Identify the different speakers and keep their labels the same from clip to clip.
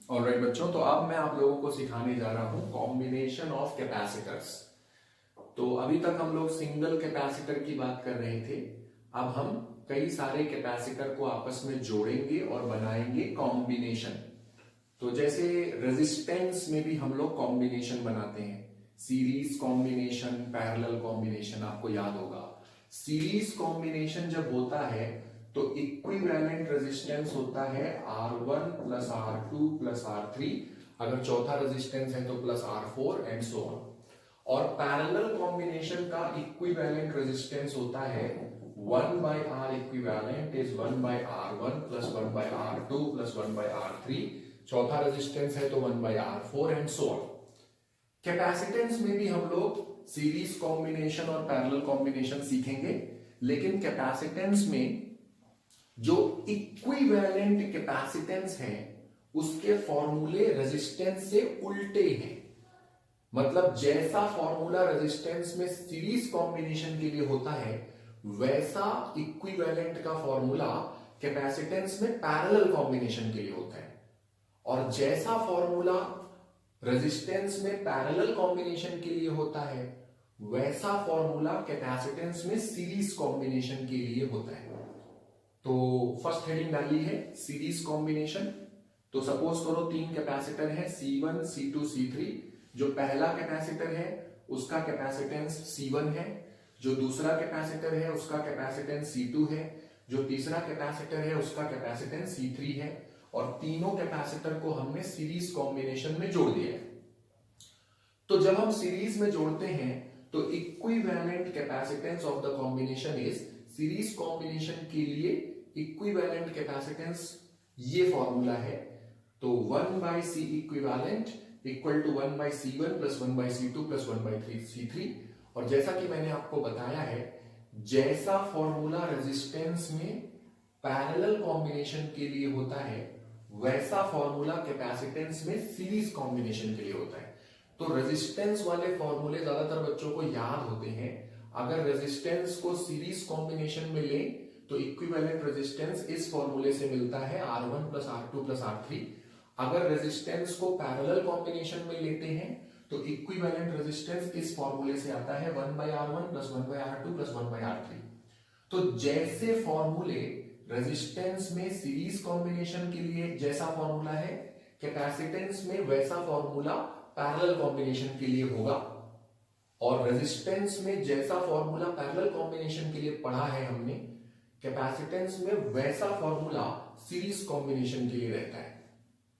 Speaker 1: Alright बच्चों, तो अब मैं आप लोगों को सिखाने जा रहा हूं कॉम्बिनेशन ऑफ कैपेसिटर्स। तो अभी तक हम लोग सिंगल कैपेसिटर की बात कर रहे थे। अब हम कई सारे कैपेसिटर को आपस में जोड़ेंगे और बनाएंगे कॉम्बिनेशन। तो जैसे रेजिस्टेंस में भी हम लोग कॉम्बिनेशन बनाते हैं, सीरीज कॉम्बिनेशन, पैरेलल कॉम्बिनेशन, आपको याद होगा। सीरीज कॉम्बिनेशन जब होता है तो इक्विवेलेंट रेजिस्टेंस होता है R1 plus R2 plus R3। अगर चौथा रेजिस्टेंस है तो plus R4 and so on. और पैरेलल कॉम्बिनेशन का इक्विवेलेंट रेजिस्टेंस होता है 1 by R equivalent is 1 by R1 plus 1 by R2 plus 1 by R3। चौथा रेजिस्टेंस है तो 1 by R4 and so on. Capacitance में भी हम लोग सीरीज कॉम्बिनेशन और पैरेलल कॉम्बिनेशन सीखेंगे, लेकिन कैपेसिटेंस में जो इक्विवेलेंट कैपेसिटेंस है उसके फॉर्मूले रेजिस्टेंस से उल्टे हैं। मतलब जैसा फॉर्मूला रेजिस्टेंस में सीरीज कॉम्बिनेशन के लिए होता है वैसा इक्विवेलेंट का फॉर्मूला कैपेसिटेंस में पैरेलल कॉम्बिनेशन के लिए होता है। और जैसा फॉर्मूला रेजिस्टेंस में पैरेलल कॉम्बिनेशन के लिए होता है वैसा फॉर्मूला कैपेसिटेंस में सीरीज कॉम्बिनेशन के लिए होता है। तो फर्स्ट हेडिंग डाली है सीरीज कॉम्बिनेशन। तो सपोज करो तीन कैपेसिटर है C1, C2, C3। जो पहला कैपेसिटर है उसका कैपेसिटेंस C1 है, जो दूसरा कैपेसिटर है उसका कैपेसिटेंस C2 है, जो तीसरा कैपेसिटर है उसका कैपेसिटेंस C3 है। और तीनों कैपेसिटर को हमने सीरीज कॉम्बिनेशन में जोड़ दिया है। तो जब हम सीरीज में जोड़ते हैं तो equivalent capacitance of the combination is, series combination के लिए इक्विवेलेंट कैपेसिटेंस ये फॉर्मूला है। तो 1 by C equivalent equal to 1 by C1 plus 1 by C2 plus 1 by C3। और जैसा कि मैंने आपको बताया है, जैसा फॉर्मूला रेजिस्टेंस में पैरेलल कॉम्बिनेशन के लिए होता है वैसा फॉर्मूला कैपेसिटेंस में सीरीज कॉम्बिनेशन के लिए होता है। तो रेजिस्टेंस वाले फॉर्मूले ज्यादातर बच्चों को याद होते हैं। अगर रेजिस्टेंस को सीरीज कॉम्बिनेशन में लें तो इक्विवेलेंट रेजिस्टेंस इस फॉर्मूले से मिलता है R1 plus R2 plus R3। अगर रेजिस्टेंस को पैरेलल कॉम्बिनेशन में लेते हैं तो इक्विवेलेंट रेजिस्टेंस इस फॉर्मूले से आता है 1 by R1 plus 1 by R2 plus 1 by R3। तो जैसे फॉर्मूले रेजिस्टेंस में सीरीज कॉम्बिनेशन के लिए जैसा फॉर्मूला है, कैपेसिटेंस में वैसा फॉर्मूला पैरेलल कॉम्बिनेशन के लिए होगा। और रेजिस्टेंस में जैसा फॉर्मूला पैरेलल कॉम्बिनेशन के लिए पढ़ा है हमने, कैपेसिटेंस में वैसा फॉर्मूला सीरीज कॉम्बिनेशन के लिए रहता है।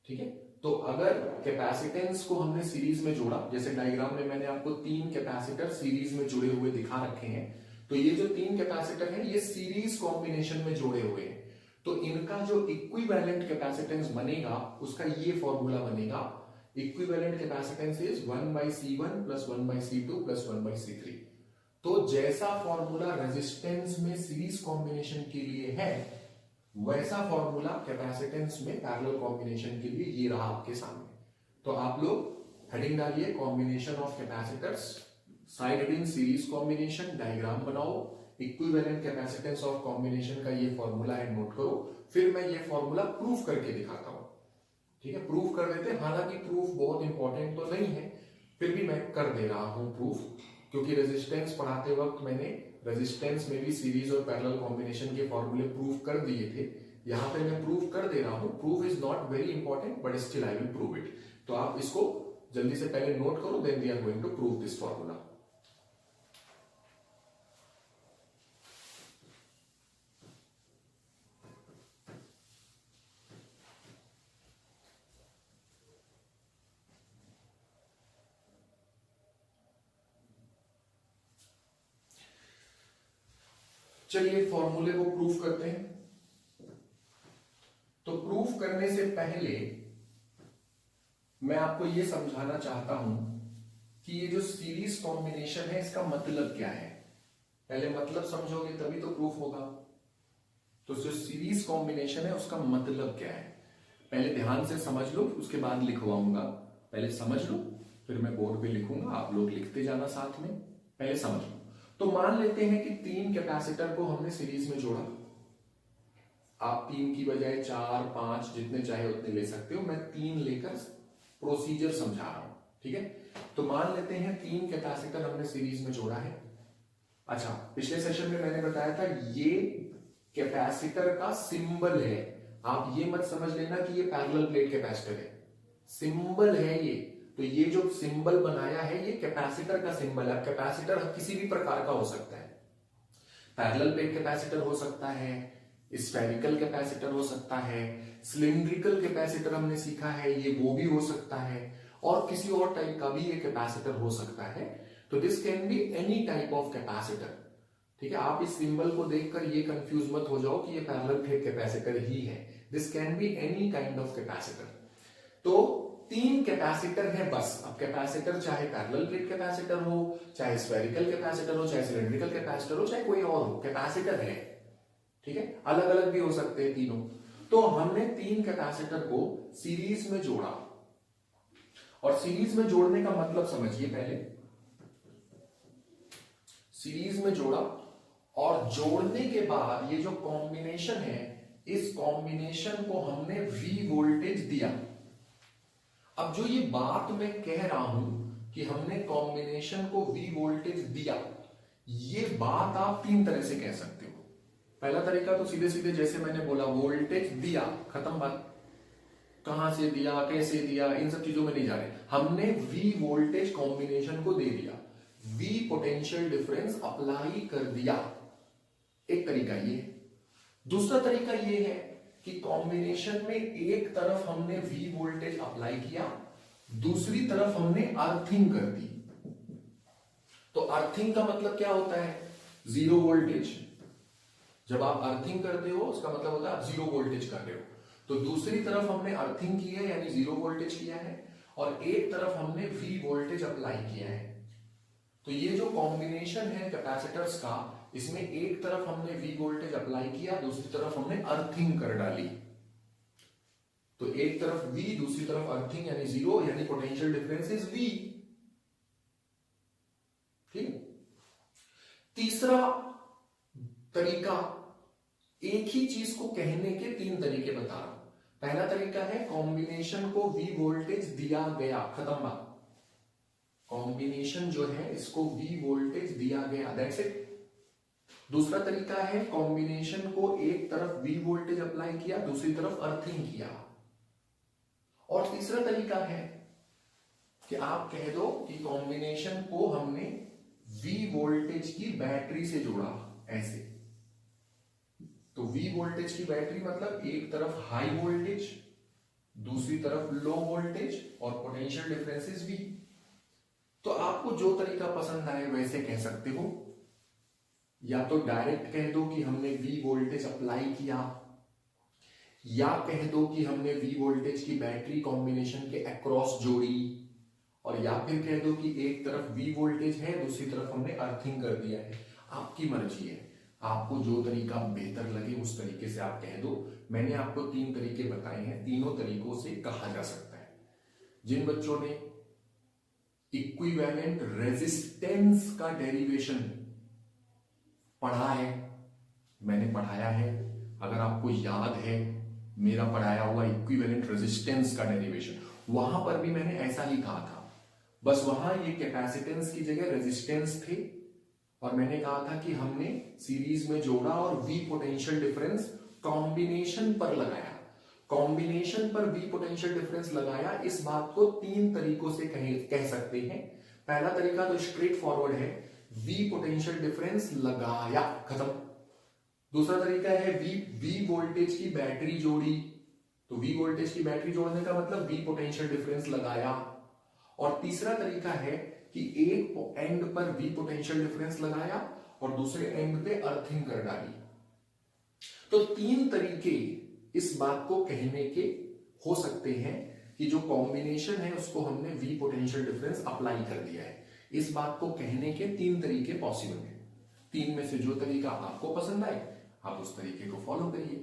Speaker 1: ठीक है। तो अगर कैपेसिटेंस को हमने सीरीज में जोड़ा, जैसे डायग्राम में मैंने आपको तीन कैपेसिटर सीरीज में जुड़े हुए दिखा रखे हैं, तो ये जो तीन कैपेसिटर हैं ये सीरीज कॉम्बिनेशन में जोड़े हुए हैं। तो इनका जो इक्विवेलेंट कैपेसिटेंस बनेगा उसका ये फॉर्मूला बनेगा। Equivalent capacitance is 1 by C1 plus 1 by C2 plus 1 by C3। तो जैसा फॉर्मूला रेजिस्टेंस में सीरीज कॉम्बिनेशन के लिए है वैसा फॉर्मूला कैपेसिटेंस में पैरेलल कॉम्बिनेशन के लिए ये रहा आपके सामने। तो आप लोग हेडिंग डालिए combination of capacitors, side heading series combination, diagram बनाओ, इक्विवेलेंट कैपेसिटेंस ऑफ कॉम्बिनेशन का ये फॉर्मूला है, नोट करो। फिर मैं ये फॉर्मूला प्रूफ करके दिखाता हूं। ठीक है, प्रूफ कर देते हैं। हालांकि प्रूफ बहुत इंपॉर्टेंट तो नहीं है, फिर भी मैं कर दे रहा हूं प्रूफ, क्योंकि रेजिस्टेंस पढ़ाते वक्त मैंने रेजिस्टेंस में भी सीरीज और पैरेलल कॉम्बिनेशन के फॉर्मूले प्रूफ कर दिए थे। यहां पे मैं प्रूफ कर दे रहा हूं। Proof is not very important but still I will prove it. तो आप इसको जल्दी से पहले नोट करो, then we are going to prove this formula. चलिए फॉर्मूले को प्रूफ करते हैं। तो प्रूफ करने से पहले मैं आपको यह समझाना चाहता हूं कि ये जो सीरीज कॉम्बिनेशन है इसका मतलब क्या है। पहले मतलब समझोगे तभी तो प्रूफ होगा। तो जो सीरीज कॉम्बिनेशन है उसका मतलब क्या है पहले ध्यान से समझ लो, उसके बाद लिखवाऊंगा। पहले समझ लो, फिर मैं बोर्ड पे लिखूंगा, आप लोग लिखते जाना साथ में। पहले समझ लो। तो मान लेते हैं कि तीन कैपेसिटर को हमने सीरीज में जोड़ा। आप 3 की बजाय 4, 5 जितने चाहे उतने ले सकते हो, मैं 3 लेकर प्रोसीजर समझा रहा हूं, ठीक है। तो मान लेते हैं 3 कैपेसिटर हमने सीरीज में जोड़ा है। अच्छा, पिछले सेशन में मैंने बताया था ये कैपेसिटर का सिंबल है, आप ये मत समझ लेना कि ये पैरेलल प्लेट कैपेसिटर है, सिंबल है ये। तो ये जो सिंबल बनाया है ये कैपेसिटर का सिंबल है। कैपेसिटर किसी भी प्रकार का हो सकता है, पैरेलल प्लेट कैपेसिटर हो सकता है, स्फेरिकल कैपेसिटर हो सकता है, सिलिंड्रिकल कैपेसिटर हमने सीखा है ये वो भी हो सकता है, और किसी और टाइप का भी ये कैपेसिटर हो सकता है। तो this can be any type of capacitor, ठीक है। आप इस सिंबल को देखकर ये कंफ्यूज मत हो जाओ कि ये पैरेलल प्लेट कैपेसिटर ही है, this can be any kind of capacitor. तो 3 कैपेसिटर है बस। अब कैपेसिटर चाहे पैरेलल प्लेट कैपेसिटर हो, चाहे स्फेरिकल कैपेसिटर हो, चाहे सिलिंड्रिकल कैपेसिटर हो, चाहे कोई और हो, कैपेसिटर है, ठीक है। अलग अलग भी हो सकते हैं तीनों। तो हमने 3 कैपेसिटर को सीरीज में जोड़ा, और सीरीज में जोड़ने का मतलब समझिए पहले। सीरीज में जोड़ा और जोड़ने के बाद ये जो कॉम्बिनेशन है, इस कॉम्बिनेशन को हमने V वोल्टेज दिया। अब जो ये बात मैं कह रहा हूं कि हमने कॉम्बिनेशन को V वोल्टेज दिया, ये बात आप 3 तरह से कह सकते हो। पहला तरीका तो सीधे सीधे जैसे मैंने बोला, वोल्टेज दिया, खत्म बात। कहां से दिया, कैसे दिया, इन सब चीजों में नहीं जा रहे, हमने V वोल्टेज कॉम्बिनेशन को दे दिया, V पोटेंशियल डिफरेंस अप्लाई कर दिया। एक तरीका ये। दूसरा तरीका ये है कि कॉम्बिनेशन में एक तरफ हमने V वोल्टेज अप्लाई किया, दूसरी तरफ हमने अर्थिंग कर दी। तो अर्थिंग का मतलब क्या होता है? 0 वोल्टेज। जब आप अर्थिंग करते हो उसका मतलब होता है आप 0 वोल्टेज कर रहे हो। तो दूसरी तरफ हमने अर्थिंग की है यानी 0 वोल्टेज किया है, और एक तरफ हमने V वोल्टेज अप्लाई किया है। तो ये जो कॉम्बिनेशन है कैपेसिटर्स का, इसमें एक तरफ हमने V वोल्टेज अप्लाई किया, दूसरी तरफ हमने अर्थिंग कर डाली। तो एक तरफ V, दूसरी तरफ अर्थिंग यानी 0, यानी पोटेंशियल डिफरेंस इज V। ठीक। तीसरा तरीका, एक ही चीज को कहने के 3 तरीके बता रहा हूं। पहला तरीका है कॉम्बिनेशन को V वोल्टेज दिया गया, खत्म बात। कॉम्बिनेशन जो है इसको V वोल्टेज दिया गया, दैट्स इट। दूसरा तरीका है कॉम्बिनेशन को एक तरफ V वोल्टेज अप्लाई किया, दूसरी तरफ अर्थिंग किया। और तीसरा तरीका है कि आप कह दो कि कॉम्बिनेशन को हमने V वोल्टेज की बैटरी से जोड़ा, ऐसे। तो V वोल्टेज की बैटरी मतलब एक तरफ हाई वोल्टेज, दूसरी तरफ लो वोल्टेज, और पोटेंशियल डिफरेंस इज V। तो आपको जो तरीका पसंद आए वैसे कह सकते हो, या तो डायरेक्ट कह दो कि हमने V वोल्टेज अप्लाई किया, या कह दो कि हमने V वोल्टेज की बैटरी कॉम्बिनेशन के अक्रॉस जोड़ी, और या फिर कह दो कि एक तरफ V वोल्टेज है, दूसरी तरफ हमने अर्थिंग कर दिया है। आपकी मर्जी है, आपको जो तरीका बेहतर लगे उस तरीके से आप कह दो। मैंने आपको 3 तरीके बताए हैं, तीनों तरीकों से कहा जा सकता है। जिन बच्चों ने इक्विवेलेंट रेजिस्टेंस का डेरिवेशन पढ़ा है, मैंने पढ़ाया है, अगर आपको याद है मेरा पढ़ाया हुआ इक्विवेलेंट रेजिस्टेंस का डेरिवेशन, वहां पर भी मैंने ऐसा ही कहा था। बस वहां ये कैपेसिटेंस की जगह रेजिस्टेंस थे, और मैंने कहा था कि हमने सीरीज में जोड़ा और V पोटेंशियल डिफरेंस कॉम्बिनेशन पर लगाया। कॉम्बिनेशन पर V पोटेंशियल डिफरेंस लगाया, इस बात को 3 तरीकों से कह सकते हैं। पहला तरीका तो स्ट्रेट फॉरवर्ड है, V पोटेंशियल डिफरेंस लगाया, खत्म। दूसरा तरीका है V वोल्टेज की बैटरी जोड़ी। तो V वोल्टेज की बैटरी जोड़ने का मतलब V पोटेंशियल डिफरेंस लगाया। और तीसरा तरीका है कि एक एंड पर V पोटेंशियल डिफरेंस लगाया और दूसरे एंड पे अर्थिंग कर डाली। तो 3 तरीके इस बात को कहने के हो सकते हैं कि जो कॉम्बिनेशन है उसको हमने V पोटेंशियल डिफरेंस अप्लाई कर दिया है। इस बात को कहने के 3 तरीके पॉसिबल हैं। 3 में से जो तरीका आपको पसंद आए आप उस तरीके को फॉलो करिए,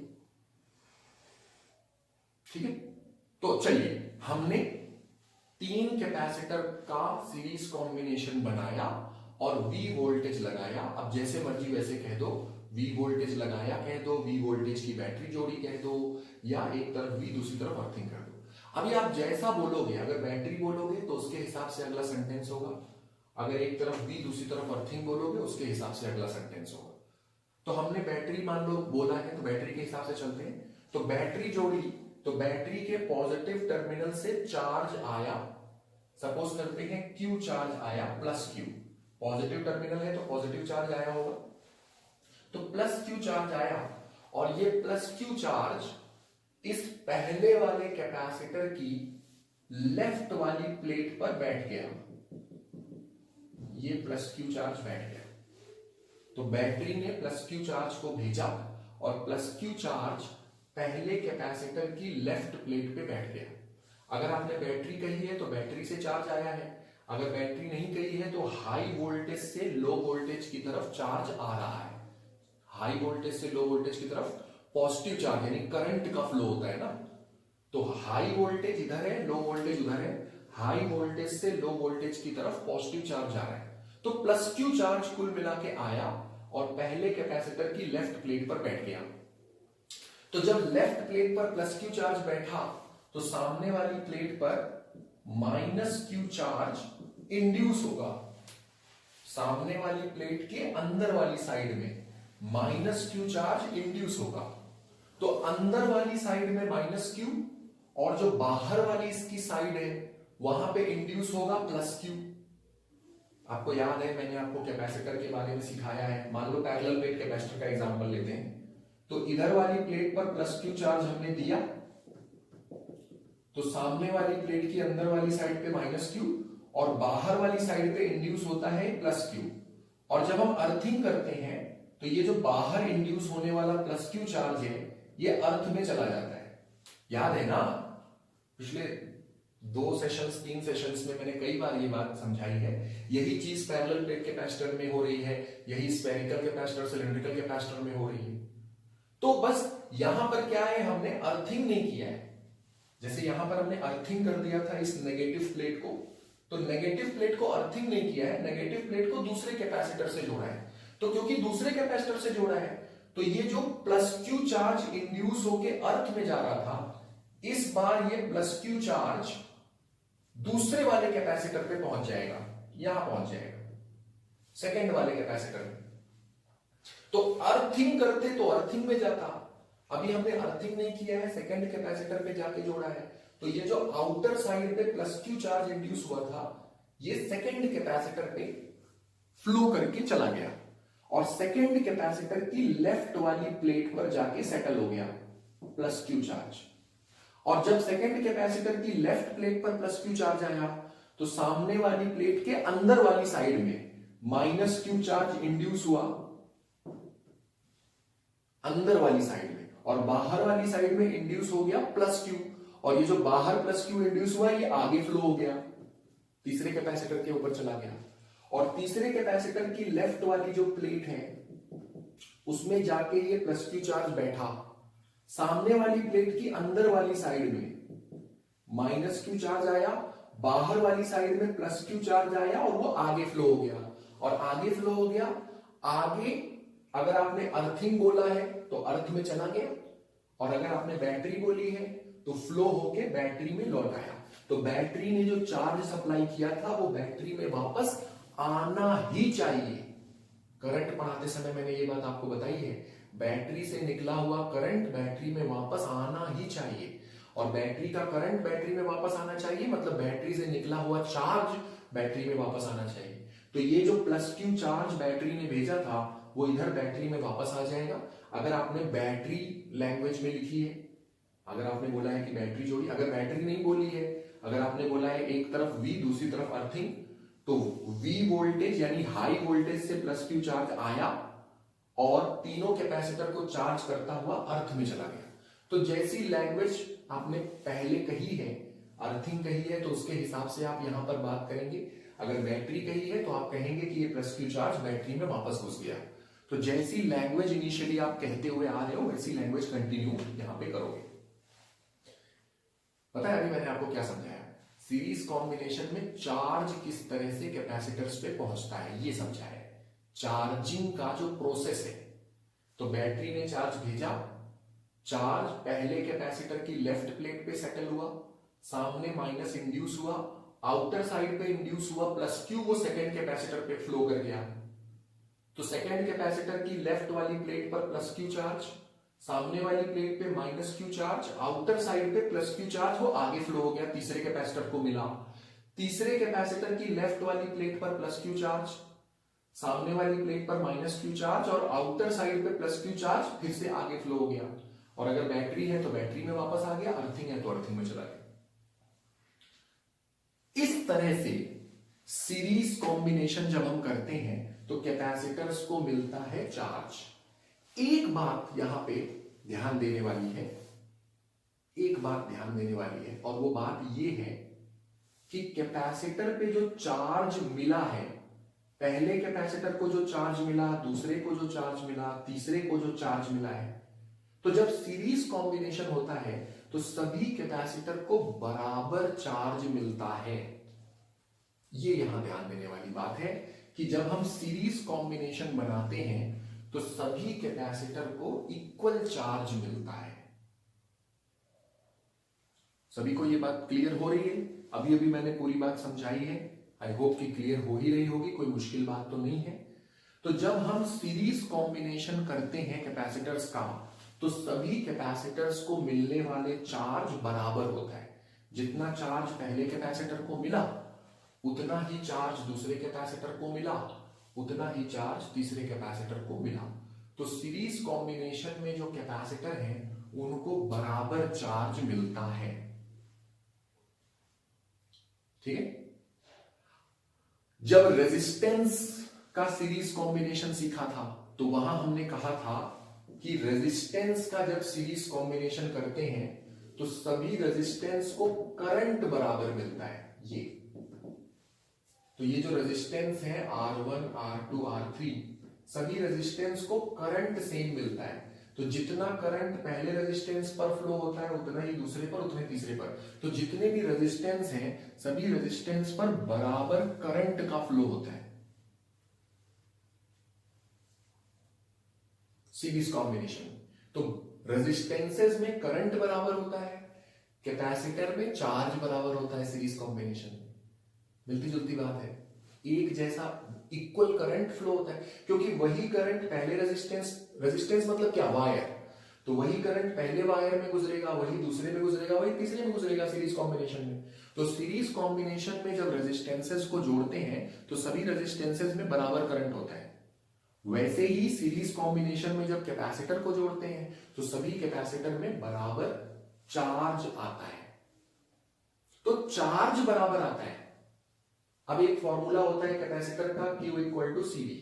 Speaker 1: ठीक है। तो चलिए, हमने 3 कैपेसिटर का सीरीज कॉम्बिनेशन बनाया और V वोल्टेज लगाया। अब जैसे मर्जी वैसे कह दो, V वोल्टेज लगाया कह दो, V वोल्टेज की बैटरी जोड़ी कह दो, या एक तरफ V दूसरी तरफ अर्थिंग कर दो। अभी आप जैसा बोलोगे, अगर बैटरी बोलोगे तो उसके हिसाब से अगला सेंटेंस होगा, अगर एक तरफ V दूसरी तरफ अर्थिंग बोलोगे उसके हिसाब से अगला सेंटेंस होगा। तो हमने बैटरी मान लो बोला है तो बैटरी के हिसाब से चलते हैं। तो बैटरी जोड़ी, तो बैटरी के पॉजिटिव टर्मिनल से चार्ज आया, सपोज करते हैं Q चार्ज आया प्लस Q, पॉजिटिव टर्मिनल है तो पॉजिटिव चार्ज आया होगा, तो प्लस Q चार्ज आया और ये प्लस Q चार्ज इस पहले वाले कैपेसिटर की लेफ्ट वाली प्लेट पर बैठ गया, ये प्लस Q चार्ज बैठ गया। तो बैटरी ने प्लस Q चार्ज को भेजा और प्लस Q चार्ज पहले कैपेसिटर की लेफ्ट प्लेट पे बैठ गया। अगर आपने बैटरी कही है तो बैटरी से चार्ज आया है, अगर बैटरी नहीं कही है तो हाई वोल्टेज से लो वोल्टेज की तरफ चार्ज आ रहा है, हाई वोल्टेज से लो वोल्टेज की तरफ पॉजिटिव चार्ज यानी करंट का फ्लो होता है ना। तो हाई वोल्टेज इधर है, लो वोल्टेज उधर है, हाई वोल्टेज से लो वोल्टेज की तरफ पॉजिटिव चार्ज आ रहा है। तो प्लस Q चार्ज कुल मिला के आया और पहले कैपेसिटर की लेफ्ट प्लेट पर बैठ गया। तो जब लेफ्ट प्लेट पर प्लस Q चार्ज बैठा तो सामने वाली प्लेट पर माइनस Q चार्ज इंड्यूस होगा, सामने वाली प्लेट के अंदर वाली साइड में माइनस Q चार्ज इंड्यूस होगा। तो अंदर वाली साइड में माइनस Q और जो बाहर वाली इसकी साइड है वहां पे इंड्यूस होगा प्लस Q। आपको याद है मैंने आपको कैपेसिटर के बारे में सिखाया है, मान लो पैरेलल प्लेट कैपेसिटर का एग्जांपल लेते हैं। तो इधर वाली प्लेट पर प्लस Q चार्ज हमने दिया तो सामने वाली प्लेट की अंदर वाली साइड पे माइनस Q और बाहर वाली साइड पे इंड्यूस होता है प्लस Q। और जब हम अर्थिंग करते हैं तो ये जो बाहर इंड्यूस होने वाला प्लस Q चार्ज है ये अर्थ में चला जाता है। याद है ना, पिछले 2 सेशंस 3 सेशंस में मैंने कई बार ये बात समझाई है। यही चीज पैरेलल प्लेट कैपेसिटर में हो रही है, यही स्फेरिकल कैपेसिटर सिलिंड्रिकल कैपेसिटर में हो रही है। तो बस यहां पर क्या है, हमने अर्थिंग नहीं किया है। जैसे यहां पर हमने अर्थिंग कर दिया था इस नेगेटिव प्लेट को, तो नेगेटिव प्लेट को अर्थिंग नहीं किया है, नेगेटिव प्लेट को दूसरे कैपेसिटर से जोड़ा है। तो क्योंकि दूसरे कैपेसिटर से जोड़ा है तो ये जो प्लस Q चार्ज इंड्यूस होके अर्थ में जा रहा था, इस बार ये प्लस Q चार्ज दूसरे वाले कैपेसिटर पे पहुंच जाएगा, यहां पहुंच जाएगा सेकंड वाले कैपेसिटर में। तो अर्थिंग करते तो अर्थिंग में जाता, अभी हमने अर्थिंग नहीं किया है, सेकंड कैपेसिटर पे जाके जोड़ा है। तो ये जो आउटर साइड पे प्लस Q चार्ज इंड्यूस हुआ था ये सेकंड कैपेसिटर पे फ्लो करके चला गया और सेकंड कैपेसिटर की लेफ्ट वाली प्लेट पर जाके सेटल हो गया प्लस Q चार्ज। और जब सेकंड कैपेसिटर की लेफ्ट प्लेट पर प्लस Q चार्ज आया तो सामने वाली प्लेट के अंदर वाली साइड में माइनस Q चार्ज इंड्यूस हुआ अंदर वाली साइड में, और बाहर वाली साइड में इंड्यूस हो गया प्लस Q। और ये जो बाहर प्लस Q इंड्यूस हुआ ये आगे फ्लो हो गया, तीसरे कैपेसिटर के ऊपर चला गया। और तीसरे कैपेसिटर की लेफ्ट वाली जो प्लेट है उसमें जाके ये प्लस Q चार्ज बैठा, सामने वाली प्लेट की अंदर वाली साइड में माइनस Q चार्ज आया, बाहर वाली साइड में प्लस Q चार्ज आया और वो आगे फ्लो हो गया। और आगे फ्लो हो गया, आगे अगर आपने अर्थिंग बोला है तो अर्थ में चला गया, और अगर आपने बैटरी बोली है तो फ्लो होके बैटरी में लौट आया। तो बैटरी ने जो चार्ज सप्लाई किया था वो बैटरी में वापस आना ही चाहिए। करंट पढ़ाते समय मैंने ये बात आपको बताई है, बैटरी से निकला हुआ करंट बैटरी में वापस आना ही चाहिए, और बैटरी का करंट बैटरी में वापस आना चाहिए, मतलब बैटरी से निकला हुआ चार्ज बैटरी में वापस आना चाहिए। तो ये जो प्लस Q चार्ज बैटरी ने भेजा था वो इधर बैटरी में वापस आ जाएगा। अगर आपने बैटरी लैंग्वेज में लिखी है, अगर आपने बोला है कि बैटरी जोड़ी, अगर बैटरी नहीं बोली है, अगर आपने बोला है एक तरफ V दूसरी तरफ अर्थिंग, तो V वोल्टेज यानी हाई वोल्टेज से प्लस Q चार्ज आया और तीनों कैपेसिटर को चार्ज करता हुआ अर्थ में चला गया। तो जैसी लैंग्वेज आपने पहले कही है, अर्थिंग कही है, तो उसके हिसाब से आप यहां पर बात करेंगे। अगर बैटरी कही है तो आप कहेंगे कि ये प्लस Q चार्ज बैटरी में वापस घुस गया। तो जैसी लैंग्वेज इनिशियली आप कहते हुए आ रहे हो वैसी लैंग्वेज कंटिन्यू यहां पे करोगे। पता है अभी मैंने आपको क्या समझाया? सीरीज कॉम्बिनेशन में चार्ज किस तरह से कैपेसिटर्स पे पहुंचता है ये समझाया है। चार्जिंग का जो प्रोसेस है, तो बैटरी ने चार्ज भेजा, चार्ज पहले कैपेसिटर की लेफ्ट प्लेट पे सेटल हुआ, सामने माइनस इंड्यूस हुआ, आउटर साइड पे इंड्यूस हुआ प्लस क्यू, वो सेकेंड कैपेसिटर पे फ्लो कर गया। तो सेकेंड कैपेसिटर की लेफ्ट वाली प्लेट पर प्लस क्यू चार्ज, सामने वाली प्लेट पे minus Q charge, outer side पे प्लस क्यू चार्ज, वो आगे फ्लो हो गया, तीसरे कैपेसिटर को मिला। तीसरे कैपेसिटर की लेफ्ट वाली प्लेट पर प्लस क्यू चार्ज, सामने वाली प्लेट पर माइनस क्यू चार्ज और आउटर साइड पे प्लस क्यू चार्ज, फिर से आगे फ्लो हो गया। और अगर बैटरी है तो बैटरी में वापस आ गया, अर्थिंग है तो अर्थिंग में चला गया। इस तरह से सीरीज कॉम्बिनेशन जब हम करते हैं तो कैपेसिटर्स को मिलता है चार्ज। एक बात यहां पे ध्यान देने वाली है, एक बात ध्यान देने वाली है, और वो बात ये है कि कैपेसिटर पे जो चार्ज मिला है, पहले कैपेसिटर को जो चार्ज मिला, दूसरे को जो चार्ज मिला, तीसरे को जो चार्ज मिला है, तो जब सीरीज कॉम्बिनेशन होता है तो सभी कैपेसिटर को बराबर चार्ज मिलता है। ये यहां ध्यान देने वाली बात है कि जब हम सीरीज कॉम्बिनेशन बनाते हैं तो सभी कैपेसिटर को इक्वल चार्ज मिलता है। सभी को ये बात क्लियर हो रही है? अभी अभी मैंने पूरी बात समझाई है, आई होप कि क्लियर हो ही रही होगी, कोई मुश्किल बात तो नहीं है। तो जब हम सीरीज कॉम्बिनेशन करते हैं कैपेसिटर्स का तो सभी कैपेसिटर्स को मिलने वाले चार्ज बराबर होता है। जितना चार्ज पहले कैपेसिटर को मिला उतना ही चार्ज दूसरे कैपेसिटर को मिला, उतना ही चार्ज तीसरे कैपेसिटर को मिला। तो सीरीज कॉम्बिनेशन में जो कैपेसिटर हैं उनको बराबर चार्ज मिलता है। ठीक है। जब रेजिस्टेंस का सीरीज कॉम्बिनेशन सीखा था तो वहां हमने कहा था कि रेजिस्टेंस का जब सीरीज कॉम्बिनेशन करते हैं तो सभी रेजिस्टेंस को करंट बराबर मिलता है। तो ये जो रेजिस्टेंस है R1, R2, R3, सभी रेजिस्टेंस को करंट सेम मिलता है। तो जितना करंट पहले रेजिस्टेंस पर फ्लो होता है उतना ही दूसरे पर, उतने तीसरे पर। तो जितने भी रेजिस्टेंस हैं सभी रेजिस्टेंस पर बराबर करंट का फ्लो होता है। सीरीज कॉम्बिनेशन तो रेजिस्टेंसेस में करंट बराबर होता है, कैपेसिटर में चार्ज बराबर होता है। सीरीज कॉम्बिनेशन मिलती जुलती बात है, एक जैसा इक्वल करंट फ्लो होता है, क्योंकि वही करंट पहले रेजिस्टेंस मतलब क्या, वायर, तो वही करंट पहले वायर में गुजरेगा, वही दूसरे में गुजरेगा, वही तीसरे में गुजरेगा सीरीज कॉम्बिनेशन में। तो सीरीज कॉम्बिनेशन में जब रेजिस्टेंसेस को जोड़ते हैं तो सभी रेजिस्टेंसेस में बराबर करंट होता है। वैसे ही सीरीज कॉम्बिनेशन में जब कैपेसिटर को जोड़ते हैं तो सभी कैपेसिटर में बराबर चार्ज आता है। तो चार्ज बराबर आता है। अब एक फॉर्मूला होता है कैपेसिटर का, Q इक्वल टू CV।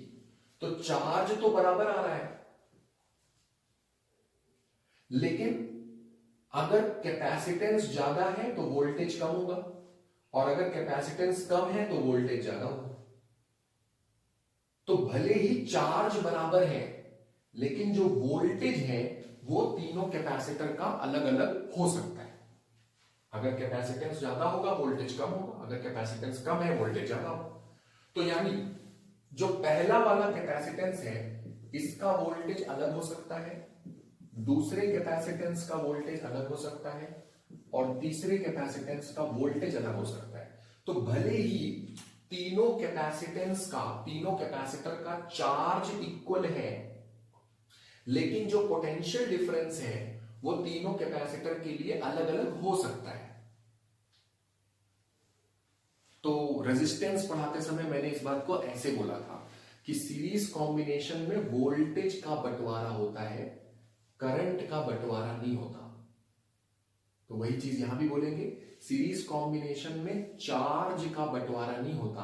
Speaker 1: तो चार्ज तो बराबर आ रहा है, लेकिन अगर कैपेसिटेंस ज्यादा है तो वोल्टेज कम होगा, और अगर कैपेसिटेंस कम है तो वोल्टेज ज्यादा होगा। तो भले ही चार्ज बराबर है लेकिन जो वोल्टेज है वो तीनों कैपेसिटर का अलग अलग हो सकता है। अगर कैपेसिटेंस ज्यादा होगा वोल्टेज कम होगा, अगर कैपेसिटेंस कम है वोल्टेज ज्यादा होगा। तो यानी जो पहला वाला कैपेसिटेंस है इसका वोल्टेज अलग हो सकता है, दूसरे कैपेसिटेंस का वोल्टेज अलग हो सकता है, और तीसरे कैपेसिटेंस का वोल्टेज अलग हो सकता है। तो भले ही तीनों कैपेसिटर का चार्ज इक्वल है, लेकिन जो पोटेंशियल डिफरेंस है वो तीनों कैपेसिटर के लिए अलग अलग हो सकता है। तो रेजिस्टेंस पढ़ाते समय मैंने इस बात को ऐसे बोला था कि सीरीज कॉम्बिनेशन में वोल्टेज का बंटवारा होता है, करंट का बंटवारा नहीं होता। तो वही चीज यहां भी बोलेंगे, सीरीज कॉम्बिनेशन में चार्ज का बंटवारा नहीं होता,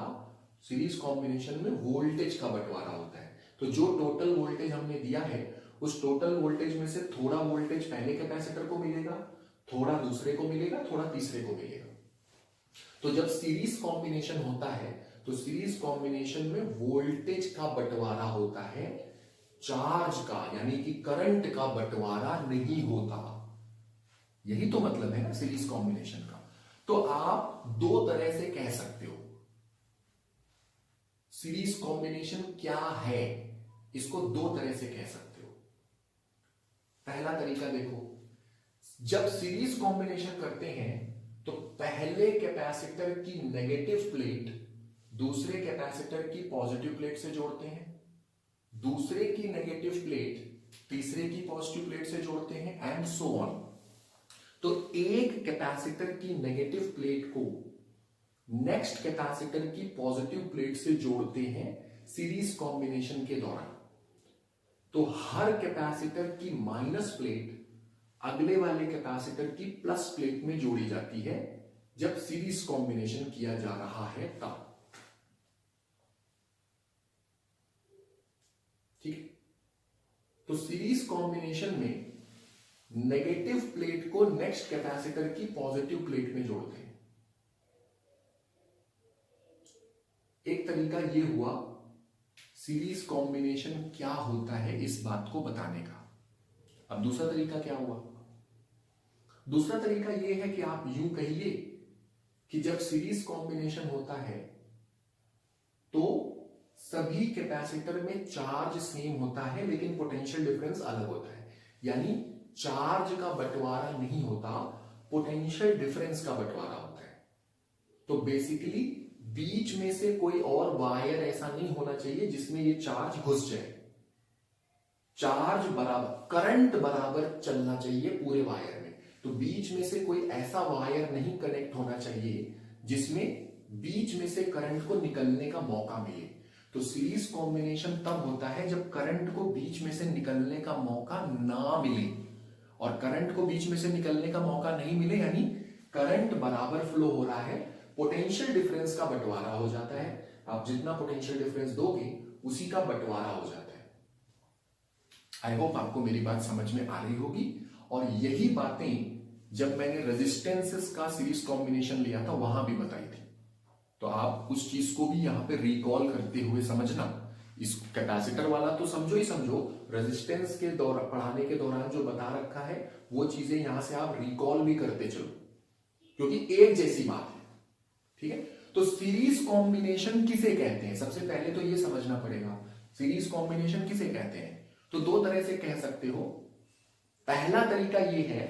Speaker 1: सीरीज कॉम्बिनेशन में वोल्टेज का बंटवारा होता है। तो जो टोटल वोल्टेज हमने दिया है उस टोटल वोल्टेज में से थोड़ा वोल्टेज पहले कैपेसिटर को मिलेगा, थोड़ा दूसरे को मिलेगा, थोड़ा तीसरे को मिलेगा। तो जब सीरीज कॉम्बिनेशन होता है तो सीरीज कॉम्बिनेशन में वोल्टेज का बंटवारा होता है, चार्ज का यानी कि करंट का बंटवारा नहीं होता। यही तो मतलब है ना सीरीज कॉम्बिनेशन का। तो आप दो तरह से कह सकते हो सीरीज कॉम्बिनेशन क्या है, इसको दो तरह से कह सकते हो। पहला तरीका देखो, जब सीरीज कॉम्बिनेशन करते हैं तो पहले कैपेसिटर की नेगेटिव प्लेट दूसरे कैपेसिटर की पॉजिटिव प्लेट से जोड़ते हैं, दूसरे की नेगेटिव प्लेट तीसरे की पॉजिटिव प्लेट से जोड़ते हैं, एंड सो ऑन। तो एक कैपेसिटर की नेगेटिव प्लेट को नेक्स्ट कैपेसिटर की पॉजिटिव प्लेट से जोड़ते हैं सीरीज कॉम्बिनेशन के दौरान। तो हर कैपेसिटर की माइनस प्लेट अगले वाले कैपेसिटर की प्लस प्लेट में जोड़ी जाती है जब सीरीज कॉम्बिनेशन किया जा रहा है तब। ठीक, तो सीरीज कॉम्बिनेशन में नेगेटिव प्लेट को नेक्स्ट कैपेसिटर की पॉजिटिव प्लेट में जोड़ते हैं। एक तरीका यह हुआ सीरीज कॉम्बिनेशन क्या होता है इस बात को बताने का। अब दूसरा तरीका क्या हुआ? दूसरा तरीका यह है कि आप यूं कहिए कि जब सीरीज कॉम्बिनेशन होता है तो सभी कैपेसिटर में चार्ज सेम होता है लेकिन पोटेंशियल डिफरेंस अलग होता है, यानी चार्ज का बंटवारा नहीं होता, पोटेंशियल डिफरेंस का बंटवारा होता है। तो बेसिकली बीच में से कोई और वायर ऐसा नहीं होना चाहिए जिसमें ये चार्ज घुस जाए। चार्ज बराबर, करंट बराबर चलना चाहिए पूरे वायर में। तो बीच में से कोई ऐसा वायर नहीं कनेक्ट होना चाहिए जिसमें बीच में से करंट को निकलने का मौका मिले। तो सीरीज कॉम्बिनेशन तब होता है जब करंट को बीच में से निकलने का मौका ना मिले, और करंट को बीच में से निकलने का मौका नहीं मिले यानी करंट बराबर फ्लो हो रहा है, पोटेंशियल डिफरेंस का बंटवारा हो जाता है। आप जितना पोटेंशियल डिफरेंस दोगे उसी का बंटवारा हो जाता है। आई होप आपको मेरी बात समझ में आ रही होगी। और यही बातें जब मैंने रेजिस्टेंसेस का सीरीज कॉम्बिनेशन लिया था वहां भी बताई थी। तो आप उस चीज को भी यहां पे रिकॉल करते हुए समझना। इस कैपेसिटर वाला तो समझो ही समझो, रेजिस्टेंस के दौरान पढ़ाने के दौरान जो बता रखा है वो चीजें यहां से आप रिकॉल भी करते चलो, क्योंकि एक जैसी बात है। ठीक है, तो सीरीज कॉम्बिनेशन किसे कहते हैं? सबसे पहले तो ये समझना पड़ेगा सीरीज कॉम्बिनेशन किसे कहते हैं। तो दो तरह से कह सकते हो। पहला तरीका ये है,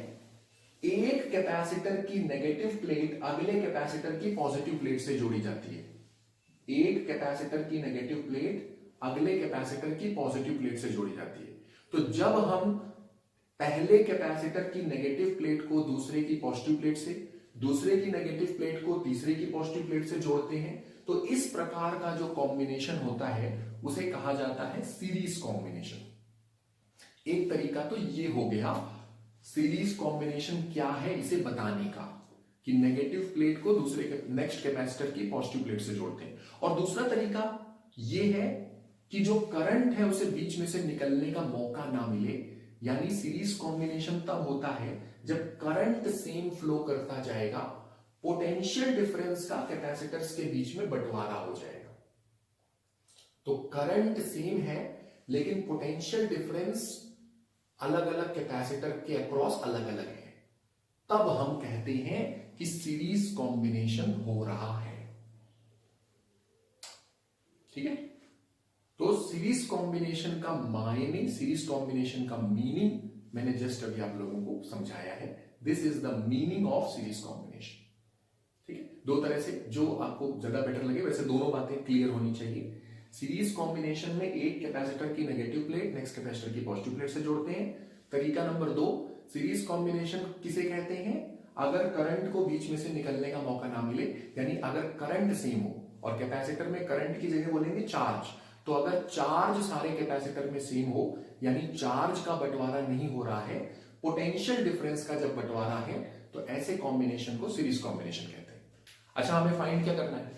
Speaker 1: एक कैपेसिटर की नेगेटिव प्लेट अगले कैपेसिटर की पॉजिटिव प्लेट से जोड़ी जाती है। एक कैपेसिटर की नेगेटिव प्लेट अगले कैपेसिटर की पॉजिटिव प्लेट से जोड़ी जाती है। तो जब हम पहले कैपेसिटर की नेगेटिव प्लेट को दूसरे की पॉजिटिव प्लेट से, दूसरे की नेगेटिव प्लेट को तीसरे की पॉजिटिव प्लेट से जोड़ते हैं, तो इस प्रकार का जो कॉम्बिनेशन होता है उसे कहा जाता है सीरीज कॉम्बिनेशन। एक तरीका तो ये हो गया सीरीज कॉम्बिनेशन क्या है इसे बताने का, कि नेगेटिव प्लेट को दूसरे नेक्स्ट कैपेसिटर की पॉजिटिव प्लेट से जोड़ते हैं। और दूसरा तरीका ये है कि जो करंट है उसे बीच में से निकलने का मौका ना मिले, यानी सीरीज कॉम्बिनेशन तब होता है जब करंट सेम फ्लो करता जाएगा, पोटेंशियल डिफरेंस का कैपेसिटर्स के बीच में बंटवारा हो जाएगा। तो करंट सेम है लेकिन पोटेंशियल डिफरेंस अलग अलग कैपेसिटर के अक्रॉस अलग अलग है, तब हम कहते हैं कि सीरीज कॉम्बिनेशन हो रहा है। ठीक है, तो सीरीज कॉम्बिनेशन का मायने, सीरीज कॉम्बिनेशन का मीनिंग मैंने जस्ट अभी आप लोगों को समझाया है। This is the meaning of series combination. ठीक है, दो तरह से जो आपको ज्यादा बेटर लगे, वैसे दोनों बातें क्लियर होनी चाहिए। सीरीज कॉम्बिनेशन में एक कैपेसिटर की नेगेटिव प्लेट नेक्स्ट कैपेसिटर की पॉजिटिव प्लेट से जोड़ते हैं। तरीका नंबर 2, सीरीज कॉम्बिनेशन किसे कहते हैं? अगर करंट को बीच में से निकलने का मौका ना मिले, यानी अगर करंट सेम हो, और कैपेसिटर में करंट की जगह बोलेंगे चार्ज, तो अगर चार्ज सारे कैपेसिटर में सेम हो, यानी चार्ज का बंटवारा नहीं हो रहा है, पोटेंशियल डिफरेंस का जब बंटवारा है, तो ऐसे कॉम्बिनेशन को सीरीज कॉम्बिनेशन कहते हैं। अच्छा, हमें फाइंड क्या करना है?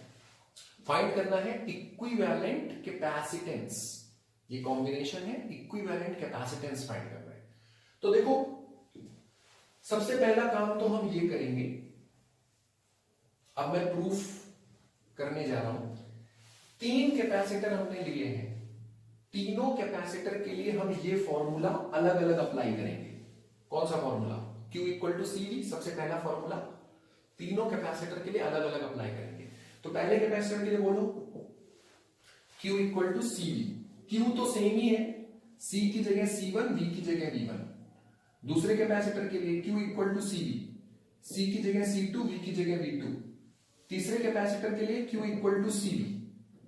Speaker 1: फाइंड करना है इक्विवेलेंट कैपेसिटेंस। ये कॉम्बिनेशन है, इक्विवेलेंट कैपेसिटेंस फाइंड करना है। तो देखो, सबसे पहला काम तो हम ये करेंगे, अब मैं प्रूफ करने जा रहा हूं। 3 कैपेसिटर हमने लिए हैं, तीनों कैपेसिटर के लिए हम ये फॉर्मूला अलग अलग अप्लाई करेंगे। कौन सा formula? Q equal to CV, सबसे पहला फॉर्मूला तीनों कैपेसिटर के लिए अलग अलग अप्लाई करेंगे। तो पहले कैपेसिटर के लिए बोलो Q equal to CV। Q तो सेम ही है, C की जगह C1, V की जगह V1। दूसरे कैपेसिटर के लिए Q equal to C V, C की जगह C2, V की जगह V2। तीसरे कैपेसिटर के लिए Q equal to C V,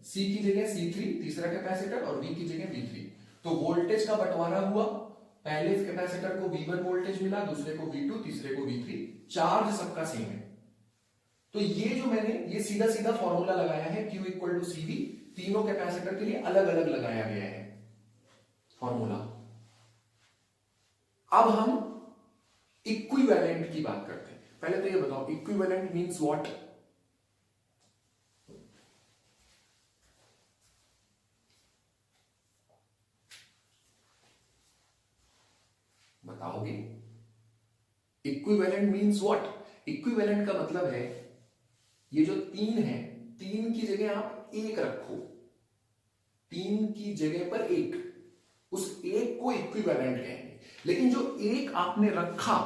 Speaker 1: C की जगह C3 तीसरा कैपेसिटर और V की जगह V3। तो वोल्टेज का बंटवारा हुआ, पहले कैपेसिटर को V1 वोल्टेज मिला, दूसरे को V2, तीसरे को V3, चार्ज सबका सेम है। तो ये जो मैंने ये सीधा सीधा फॉर्मूला लगाया है Q equal to C V, तीनों कैपेसिटर के लिए अलग अलग लगाया गया है फॉर्मूला। अब हम इक्विवेलेंट की बात करते हैं। पहले तो ये बताओ इक्विवेलेंट मींस व्हाट? बताओगे? Equivalent means what? इक्विवेलेंट का मतलब है ये जो तीन है, तीन की जगह आप एक रखो, तीन की जगह पर एक, उस एक को इक्विवेलेंट कहेंगे। लेकिन जो एक आपने रखा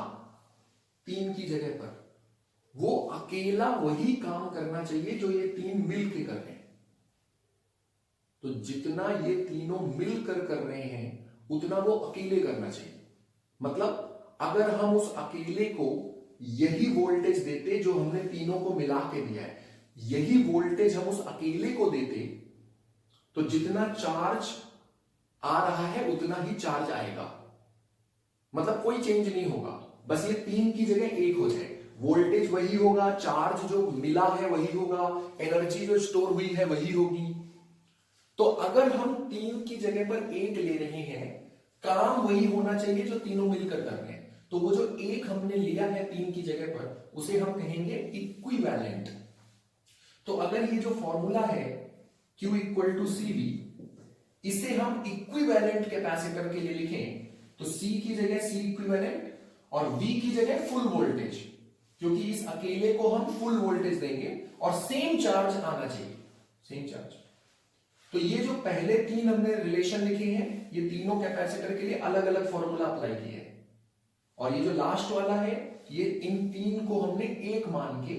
Speaker 1: तीन की जगह पर, वो अकेला वही काम करना चाहिए जो ये तीन मिलकर कर रहे हैं। तो जितना ये तीनों मिलकर कर रहे हैं उतना वो अकेले करना चाहिए। मतलब अगर हम उस अकेले को यही वोल्टेज देते जो हमने तीनों को मिला के दिया है, यही वोल्टेज हम उस अकेले को देते, तो जितना चार्ज आ रहा है उतना ही चार्ज आएगा। मतलब कोई चेंज नहीं होगा, बस ये तीन की जगह एक हो जाए, वोल्टेज वही होगा, चार्ज जो मिला है वही होगा, एनर्जी जो स्टोर हुई है वही होगी। तो अगर हम तीन की जगह पर एक ले रहे हैं, काम वही होना चाहिए जो तीनों मिलकर कर रहे हैं। तो वो जो एक हमने लिया है तीन की जगह पर, उसे हम कहेंगे इक्विवेलेंट। तो अगर ये जो फॉर्मूला है Q equal to C V, इसे हम इक्विवेलेंट कैपेसिटर के लिए लिखें तो C की जगह C इक्विवेलेंट और V की जगह फुल वोल्टेज, क्योंकि इस अकेले को हम फुल वोल्टेज देंगे और सेम चार्ज आना चाहिए, सेम चार्ज। तो ये जो पहले तीन हमने रिलेशन लिखे हैं, ये तीनों कैपेसिटर के लिए अलग अलग फॉर्मूला अप्लाई किए हैं। और ये जो लास्ट वाला है, ये इन तीन को हमने एक मान के,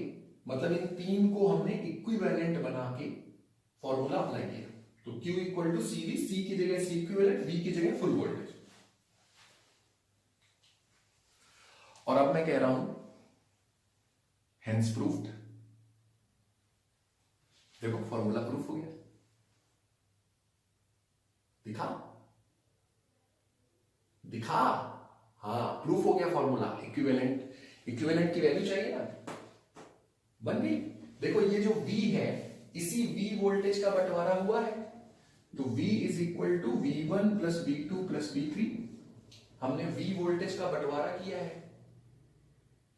Speaker 1: मतलब इन तीन को हमने इक्विवेलेंट बना के फॉर्मूला अप्लाई किया। तो Q equal to C V, C की जगह सी इक्विवेलेंट, V की जगह फुल वोल्टेज। और अब मैं कह रहा हूं हेंस प्रूफ्ड। देखो फॉर्मूला प्रूफ हो गया, दिखा दिखा, हाँ प्रूफ हो गया फॉर्मूला। इक्विवेलेंट, इक्विवेलेंट की वैल्यू चाहिए ना, बन गई। देखो ये जो V है, इसी V वोल्टेज का बंटवारा हुआ है, तो V is equal to V1 plus V2 plus V3। हमने V वोल्टेज का बंटवारा किया है,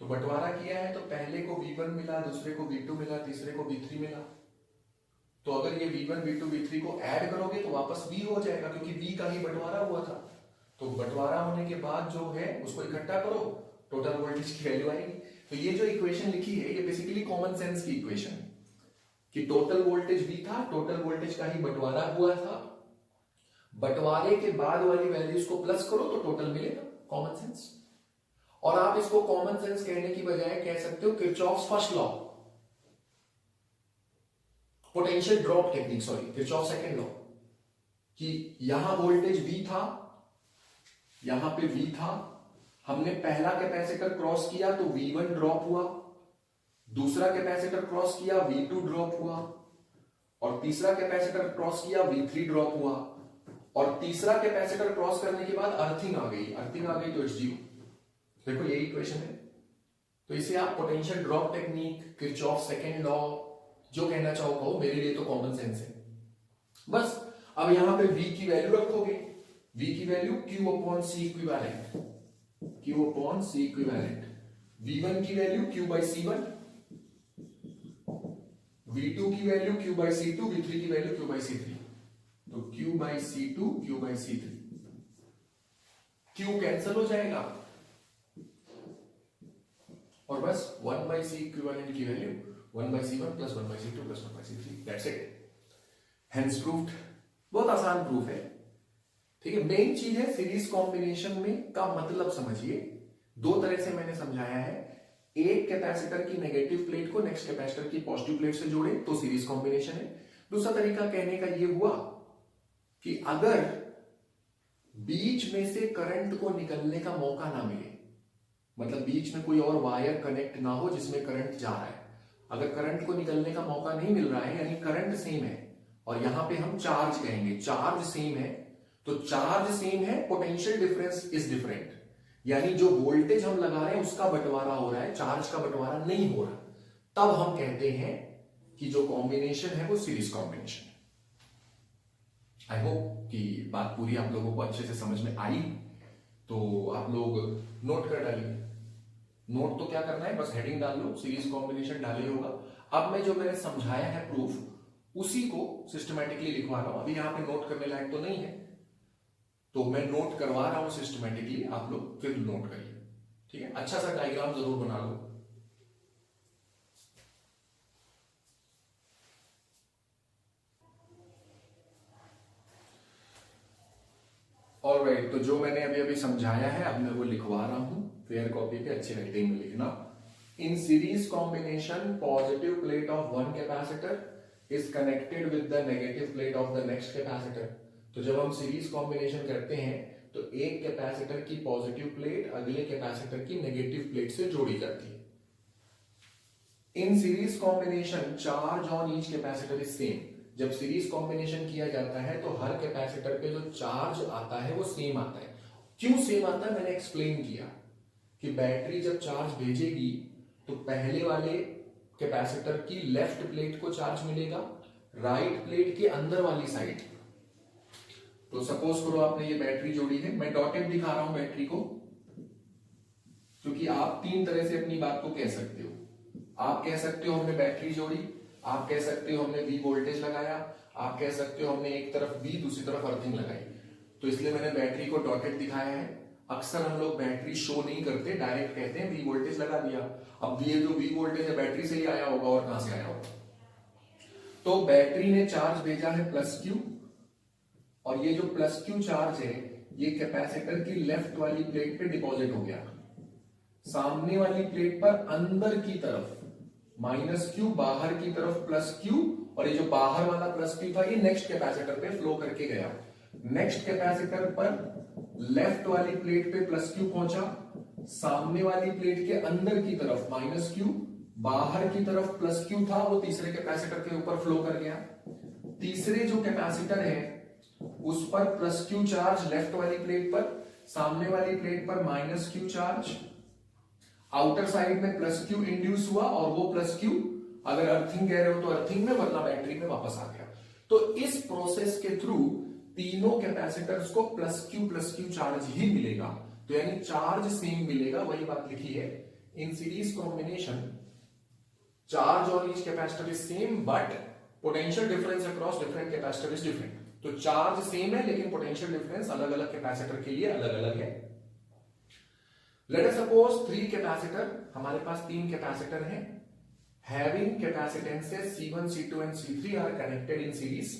Speaker 1: तो बंटवारा किया है तो पहले को V1 मिला, दूसरे को V2 मिला, तीसरे को V3 मिला। तो अगर ये V1 V2 V3 को ऐड करोगे तो वापस V हो जाएगा, क्योंकि V का ही बंटवारा हुआ था। तो बंटवारा होने के बाद जो है उसको इकट्ठा करो, टोटल वोल्टेज की वैल्यू आएगी। तो ये जो इक्वेशन लिखी है, ये बेसिकली कॉमन सेंस की इक्वेशन है कि टोटल वोल्टेज V था, टोटल वोल्टेज का ही बंटवारा हुआ था, बंटवारे के बाद वाली वैल्यूज को प्लस करो तो टोटल मिलेगा। Common sense. और आप इसको कॉमन सेंस कहने की बजाय कह सकते हो Kirchhoff's first law, potential drop technique, sorry Kirchhoff second law, कि यहां वोल्टेज V था, यहां पे V था, हमने पहला कैपेसिटर क्रॉस किया तो V1 ड्रॉप हुआ, दूसरा कैपेसिटर क्रॉस किया V2 ड्रॉप हुआ, और तीसरा कैपेसिटर क्रॉस किया V3 ड्रॉप हुआ, और तीसरा कैपेसिटर क्रॉस करने के बाद अर्थिंग आ गई, अर्थिंग आ गई तो इट्स जीरो। देखो यही इक्वेशन है। तो इसे आप potential drop technique, Kirchhoff second law, जो कहना चाहो कहो, मेरे लिए तो कॉमन सेंस है बस। अब यहां पे V की वैल्यू रखोगे, V की value Q upon C equivalent, Q upon C equivalent, V1 की value Q by C1, V2 की value Q by C2, V3 की वैल्यू Q बाई C3। तो Q by C2, Q by C3, Q cancel हो जाएगा और बस 1 by C equivalent की value 1 by C1 plus 1 by C2 plus 1 by C3, that's it. Hence proofed. बहुत आसान proof है, ठीक है। मेन चीज है सीरीज कॉम्बिनेशन में का मतलब समझिए। दो तरह से मैंने समझाया है, एक कैपेसिटर की नेगेटिव प्लेट को नेक्स्ट कैपेसिटर की पॉजिटिव प्लेट से जोड़े तो सीरीज कॉम्बिनेशन है। दूसरा तरीका कहने का ये हुआ कि अगर बीच में से करंट को निकलने का मौका ना मिले, मतलब बीच में कोई और वायर कनेक्ट ना हो जिसमें करंट जा रहा है। अगर करंट को निकलने का मौका नहीं मिल रहा है, यानी करंट सेम है, और यहां पे हम चार्ज कहेंगे, चार्ज सेम है, तो चार्ज सेम है, पोटेंशियल डिफरेंस इज डिफरेंट, यानी जो वोल्टेज हम लगा रहे हैं उसका बंटवारा हो रहा है, चार्ज का बंटवारा नहीं हो रहा, तब हम कहते हैं कि जो कॉम्बिनेशन है वो सीरीज कॉम्बिनेशन है। आई होप कि बात पूरी आप लोगों को अच्छे से समझ में आई। तो आप लोग नोट कर डालिए। नोट तो क्या करना है, बस हेडिंग डाल लो, सीरीज कॉम्बिनेशन डाले होगा। अब मैं जो मैंने समझाया है प्रूफ, उसी को सिस्टमैटिकली लिखवा रहा हूं। अभी यहां पे नोट करने लायक तो नहीं है, तो मैं नोट करवा रहा हूं सिस्टमैटिकली, आप लोग फिर नोट करिए, ठीक है। अच्छा सा डायग्राम जरूर बना लो। ऑलराइट, तो जो मैंने अभी अभी समझाया है अब मैं वो लिखवा रहा हूं, फेयर कॉपी पे अच्छी राइटिंग में लिखना। In series combination positive plate of one capacitor is connected with the negative plate of the next capacitor. तो जब हम सीरीज कॉम्बिनेशन करते हैं तो एक कैपेसिटर की पॉजिटिव प्लेट अगले कैपेसिटर की नेगेटिव प्लेट से जोड़ी जाती है। In series combination charge on each capacitor is same. जब सीरीज कॉम्बिनेशन किया जाता है तो हर कैपेसिटर पे जो चार्ज आता है वो सेम आता है। क्यों सेम आता है, मैंने एक्सप्लेन किया कि बैटरी जब चार्ज भेजेगी तो पहले वाले कैपेसिटर की लेफ्ट प्लेट को चार्ज मिलेगा, राइट प्लेट के अंदर वाली साइड। तो सपोज करो आपने ये बैटरी जोड़ी है, मैं डॉटेड दिखा रहा हूं बैटरी को, क्योंकि आप तीन तरह से अपनी बात को कह सकते हो। आप कह सकते हो हमने बैटरी जोड़ी, आप कह सकते हो हमने V वोल्टेज लगाया, आप कह सकते हो हमने एक तरफ V दूसरी तरफ अर्थिंग लगाई। तो इसलिए मैंने बैटरी को डॉटेड दिखाया है। अक्सर हम लोग बैटरी शो नहीं करते, डायरेक्ट कहते हैं V वोल्टेज लगा दिया। अब ये जो V वोल्टेज है बैटरी से ही आया होगा, और कहां से आया होगा। तो बैटरी ने चार्ज भेजा है +Q, और ये जो +Q चार्ज है ये कैपेसिटर की लेफ्ट वाली प्लेट पे डिपॉजिट हो गया। सामने वाली प्लेट पर अंदर की तरफ -Q, बाहर की तरफ +Q, और ये जो बाहर वाला +Q था ये नेक्स्ट कैपेसिटर पे फ्लो करके गया। नेक्स्ट कैपेसिटर पर लेफ्ट वाली प्लेट पे +Q पहुंचा, सामने वाली प्लेट के अंदर की तरफ -Q, बाहर की तरफ +Q था, वो तीसरे कैपेसिटर के ऊपर फ्लो कर गया। तीसरे जो कैपेसिटर है उस पर +Q चार्ज लेफ्ट वाली प्लेट पर, सामने वाली प्लेट पर -Q चार्ज, आउटर साइड में +Q इंड्यूस हुआ, और वो +Q अगर अर्थिंग कह रहे हो तो अर्थिंग में, वरना बैटरी में वापस आ गया। तो इस प्रोसेस के थ्रू तीनों कैपेसिटर्स को +Q चार्ज ही मिलेगा, तो यानी चार्ज सेम मिलेगा, वही बात लिखी है। In series combination charge on each capacitor is same but potential difference across different capacitor is different. तो चार्ज सेम है लेकिन पोटेंशियल डिफरेंस अलग अलग कैपेसिटर के लिए अलग अलग है। लेट अस सपोज 3 कैपेसिटर, हमारे पास 3 कैपेसिटर हैं, having capacitances C1, C2 and C3 are connected in series.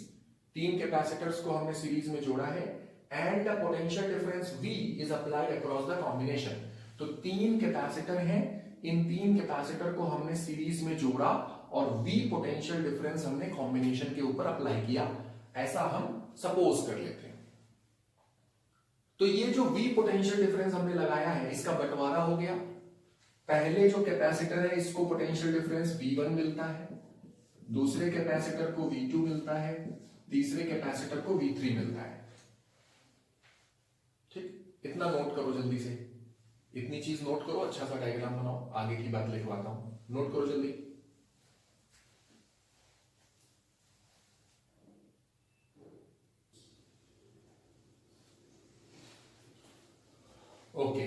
Speaker 1: 3 capacitors को हमने सीरीज में जोड़ा है, and the potential difference V is applied across the combination. तो 3 कैपेसिटर हैं, इन 3 कैपेसिटर को हमने सीरीज में जोड़ा और V पोटेंशियल डिफरेंस हमने कॉम्बिनेशन के ऊपर अप्लाई किया, ऐसा हम सपोज कर लेते हैं। तो ये जो V पोटेंशियल डिफरेंस हमने लगाया है इसका बंटवारा हो गया। पहले जो कैपेसिटर है इसको पोटेंशियल डिफरेंस V1 मिलता है, दूसरे कैपेसिटर को V2 मिलता है, तीसरे कैपेसिटर को V3 मिलता है। ठीक, इतना नोट करो जल्दी से, इतनी चीज नोट करो, अच्छा सा डायग्राम बनाओ, आगे की बात लिखवाता हूं, नोट करो जल्दी। ओके,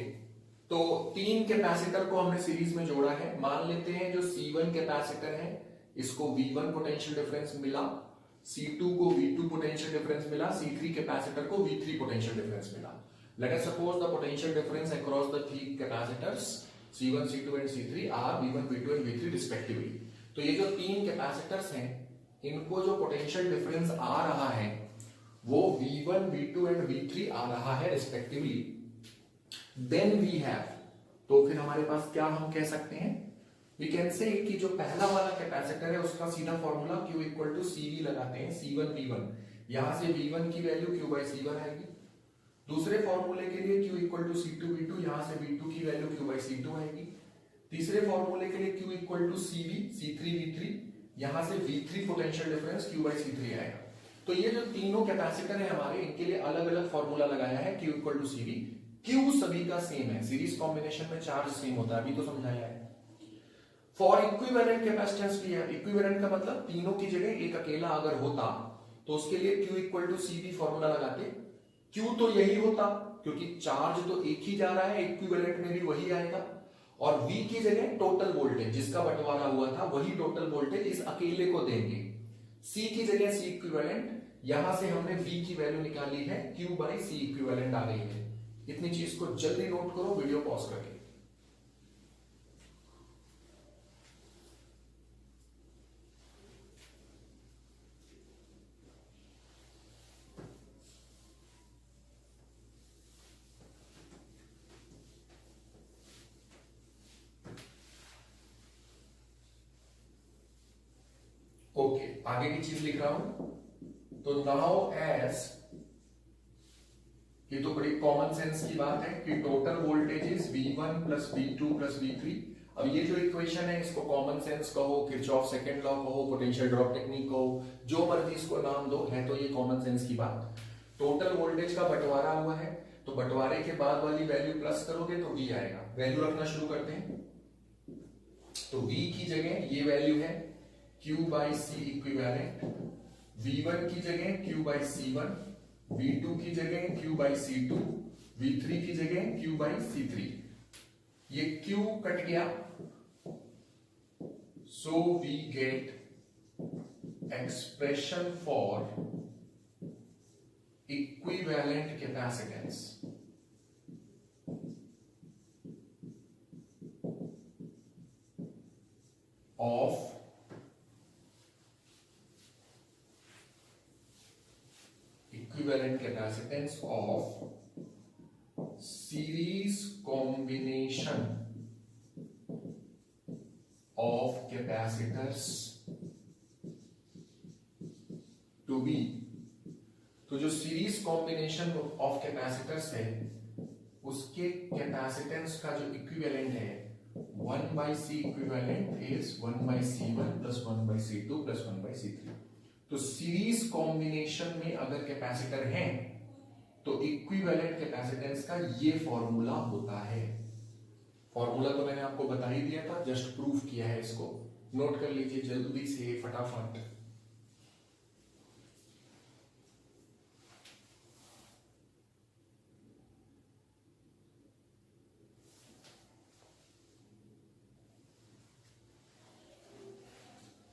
Speaker 1: तो 3 कैपेसिटर को हमने सीरीज में जोड़ा है। मान लेते हैं जो C1 कैपेसिटर है इसको V1 पोटेंशियल डिफरेंस मिला, C2 को V2 पोटेंशियल डिफरेंस मिला, C3 कैपेसिटर को V3 पोटेंशियल डिफरेंस मिला। Let us suppose the potential difference across the 3 capacitors C1, C2 and C3 are V1, V2 and V3 respectively. तो ये जो 3 capacitors हैं इनको जो पोटेंशियल डिफरेंस आ रहा है वो V1, V2 एंड V3 आ रहा है रिस्पेक्टिवली। देन वी हैव, तो फिर हमारे पास क्या हम कह सकते हैं, वी कैन से कि जो पहला वाला कैपेसिटर है उसका सीधा formula Q equal to CV लगाते हैं, C1 V1, यहां से V1 की वैल्यू Q बाई C1 आएगी। दूसरे फॉर्मूले के लिए Q इक्वल टू C2V2, यहां से V2 की वैल्यू Q बाई C2 आएगी। तीसरे फॉर्मूले के लिए Q equal to CV C3V3, यहां से V3 potential difference Q by C3 आएगा। तो ये जो तीनों कैपेसिटर है हमारे, इनके लिए अलग अलग फॉर्मूला लगाया है। Q equal to CV, Q सभी का सेम है, सीरीज कॉम्बिनेशन में चार्ज सेम होता है, अभी तो समझाया है। फॉर इक्विवेलेंट कैपेसिटेंस भी है। इक्विवेलेंट का मतलब तीनों की जगह एक अकेला अगर होता तो उसके लिए Q equal to CV formula लगाते। Q तो यही होता क्योंकि चार्ज तो एक ही जा रहा है, इक्विवेलेंट में भी वही आएगा। और V की जगह टोटल वोल्टेज जिसका बंटवारा हुआ था वही टोटल वोल्टेज इस अकेले को देंगे। C की जगह C इक्विवेलेंट, यहां से हमने V की वैल्यू निकाली है, Q बाई C इक्विवेलेंट आ गई है। इतनी चीज को जल्दी नोट करो वीडियो पॉज करके। ओके, आगे की चीज लिख रहा हूं। तो नाउ एज, ये तो बड़ी कॉमन सेंस की बात है कि total voltage is V1 plus V2 plus V3। अब ये जो इक्वेशन है इसको कॉमन सेंस कहो, किरचॉफ सेकंड लॉ कहो, पोटेंशियल ड्रॉप टेक्निक कहो, जो मर्जी इसको नाम दो, है तो ये कॉमन सेंस की बात। टोटल वोल्टेज का बंटवारा हुआ है तो बंटवारे के बाद वाली वैल्यू प्लस करोगे तो V आएगा। वैल्यू रखना शुरू करते हैं। तो V की जगह ये वैल्यू है Q by C equivalent, V1 की जगह Q बाई C1, V2 की जगह Q बाई C2, V3 की जगह Q बाई C3। ये Q कट गया, so we get expression for equivalent capacitance of equivalent capacitance of series combination of capacitors to be। तो जो सीरीज कॉम्बिनेशन ऑफ कैपेसिटर्स है उसके कैपेसिटेंस का जो इक्विवेलेंट है 1 by C equivalent is 1 by C1 plus 1 by C2 plus 1 by C3। तो series combination में अगर कैपेसिटर हैं तो इक्विवेलेंट कैपेसिटेंस का ये फॉर्मूला होता है। फॉर्मूला तो मैंने आपको बता ही दिया था, जस्ट प्रूफ किया है, इसको नोट कर लीजिए जल्दी से फटाफट।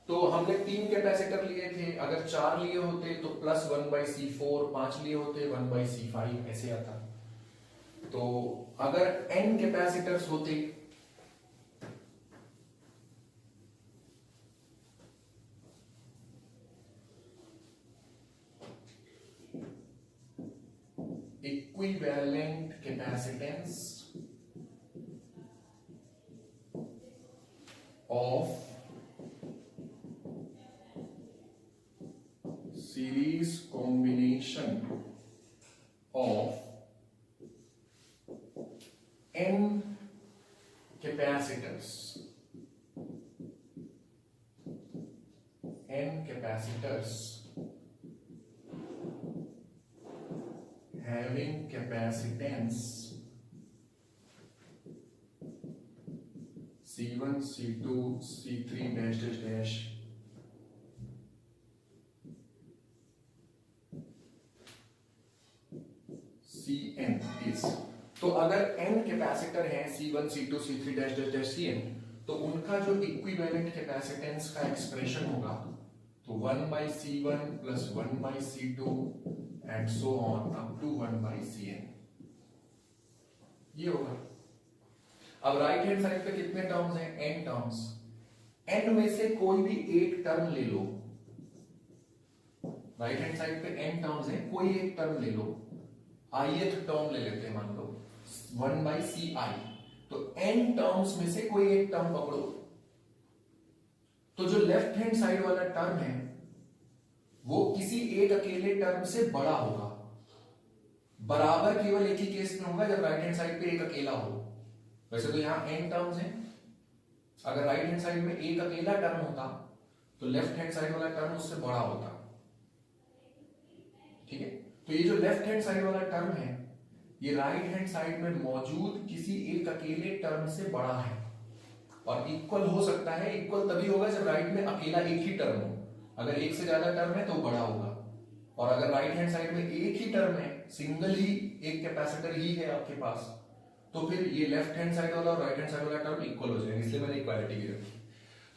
Speaker 1: तो हमने 3 कैपेसिटर लिए थे, अगर 4 लिए होते तो प्लस 1 बाई C4, 5 लिए होते 1 बाई C5 ऐसे आता। तो अगर n कैपेसिटर्स होते equivalent capacitance of series combination of n capacitors having capacitance C1 C2 C3 dash dash dash Cn is। तो अगर n कैपेसिटर हैं C1 C2 C3 dash dash dash Cn, तो उनका जो इक्विवेलेंट कैपेसिटेंस का expression होगा तो 1 by C1 plus 1 by C2 and so on up to 1 by Cn, ये होगा। अब राइट हैंड साइड पे कितने टर्म्स हैं? n terms. n में से कोई भी एक टर्म ले लो, राइट हैंड साइड पे n टर्म्स हैं, कोई एक टर्म ले लो। ith टर्म ले लेते हैं, मान लो 1 बाई Ci। तो n टर्म्स में से कोई एक टर्म पकड़ो, तो जो लेफ्ट हैंड साइड वाला टर्म है वो किसी एक अकेले टर्म से बड़ा होगा। बराबर केवल एक ही केस में होगा जब राइट हैंड साइड पे एक अकेला हो। वैसे तो यहां n टर्म्स हैं, अगर राइट हैंड साइड में एक अकेला टर्म होता तो लेफ्ट हैंड साइड वाला टर्म उससे बड़ा होता। ठीक है, तो ये जो लेफ्ट हैंड साइड वाला टर्म है ये राइट हैंड साइड में मौजूद किसी एक अकेले टर्म से बड़ा है, और इक्वल हो सकता है, इक्वल तभी होगा जब राइट में अकेला एक ही टर्म हो। अगर एक से ज्यादा टर्म है तो बड़ा होगा, और अगर राइट हैंड साइड में एक ही टर्म है, सिंगल ही एक कैपेसिटर ही है आपके पास, तो फिर ये लेफ्ट हैंड साइड वाला और राइट हैंड साइड वाला टर्म इक्वल हो जाएगा, इसलिए मैंने इक्वालिटी भी रखी।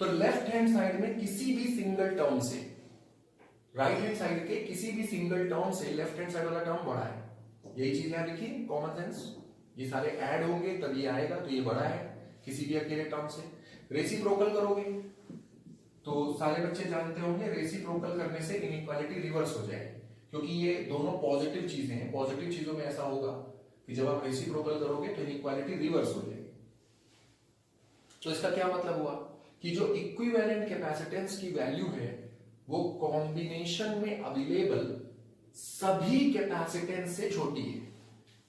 Speaker 1: तो लेफ्ट हैंड साइड में किसी भी सिंगल टर्म से, राइट हैंड साइड के किसी भी सिंगल टर्म से लेफ्ट हैंड साइड वाला टर्म बड़ा है। यही चीज यहां लिखी, कॉमन सेंस, ये सारे ऐड होंगे तब ये आएगा, तो ये बड़ा है किसी भी अकेले टर्म से। रेसिप्रोकल करोगे तो सारे बच्चे जानते होंगे, रेसिप्रोकल करने से इनइक्वालिटी रिवर्स हो जाएगी, क्योंकि ये दोनों पॉजिटिव चीजें हैं। पॉजिटिव चीजों में ऐसा होगा कि जब आप रेसिप्रोकल करोगे तो इनइक्वालिटी रिवर्स हो जाएगी। तो इसका क्या मतलब हुआ कि जो इक्विवेलेंट कैपेसिटेंस की वैल्यू है वो कॉम्बिनेशन में अवेलेबल सभी कैपेसिटेंस से छोटी है।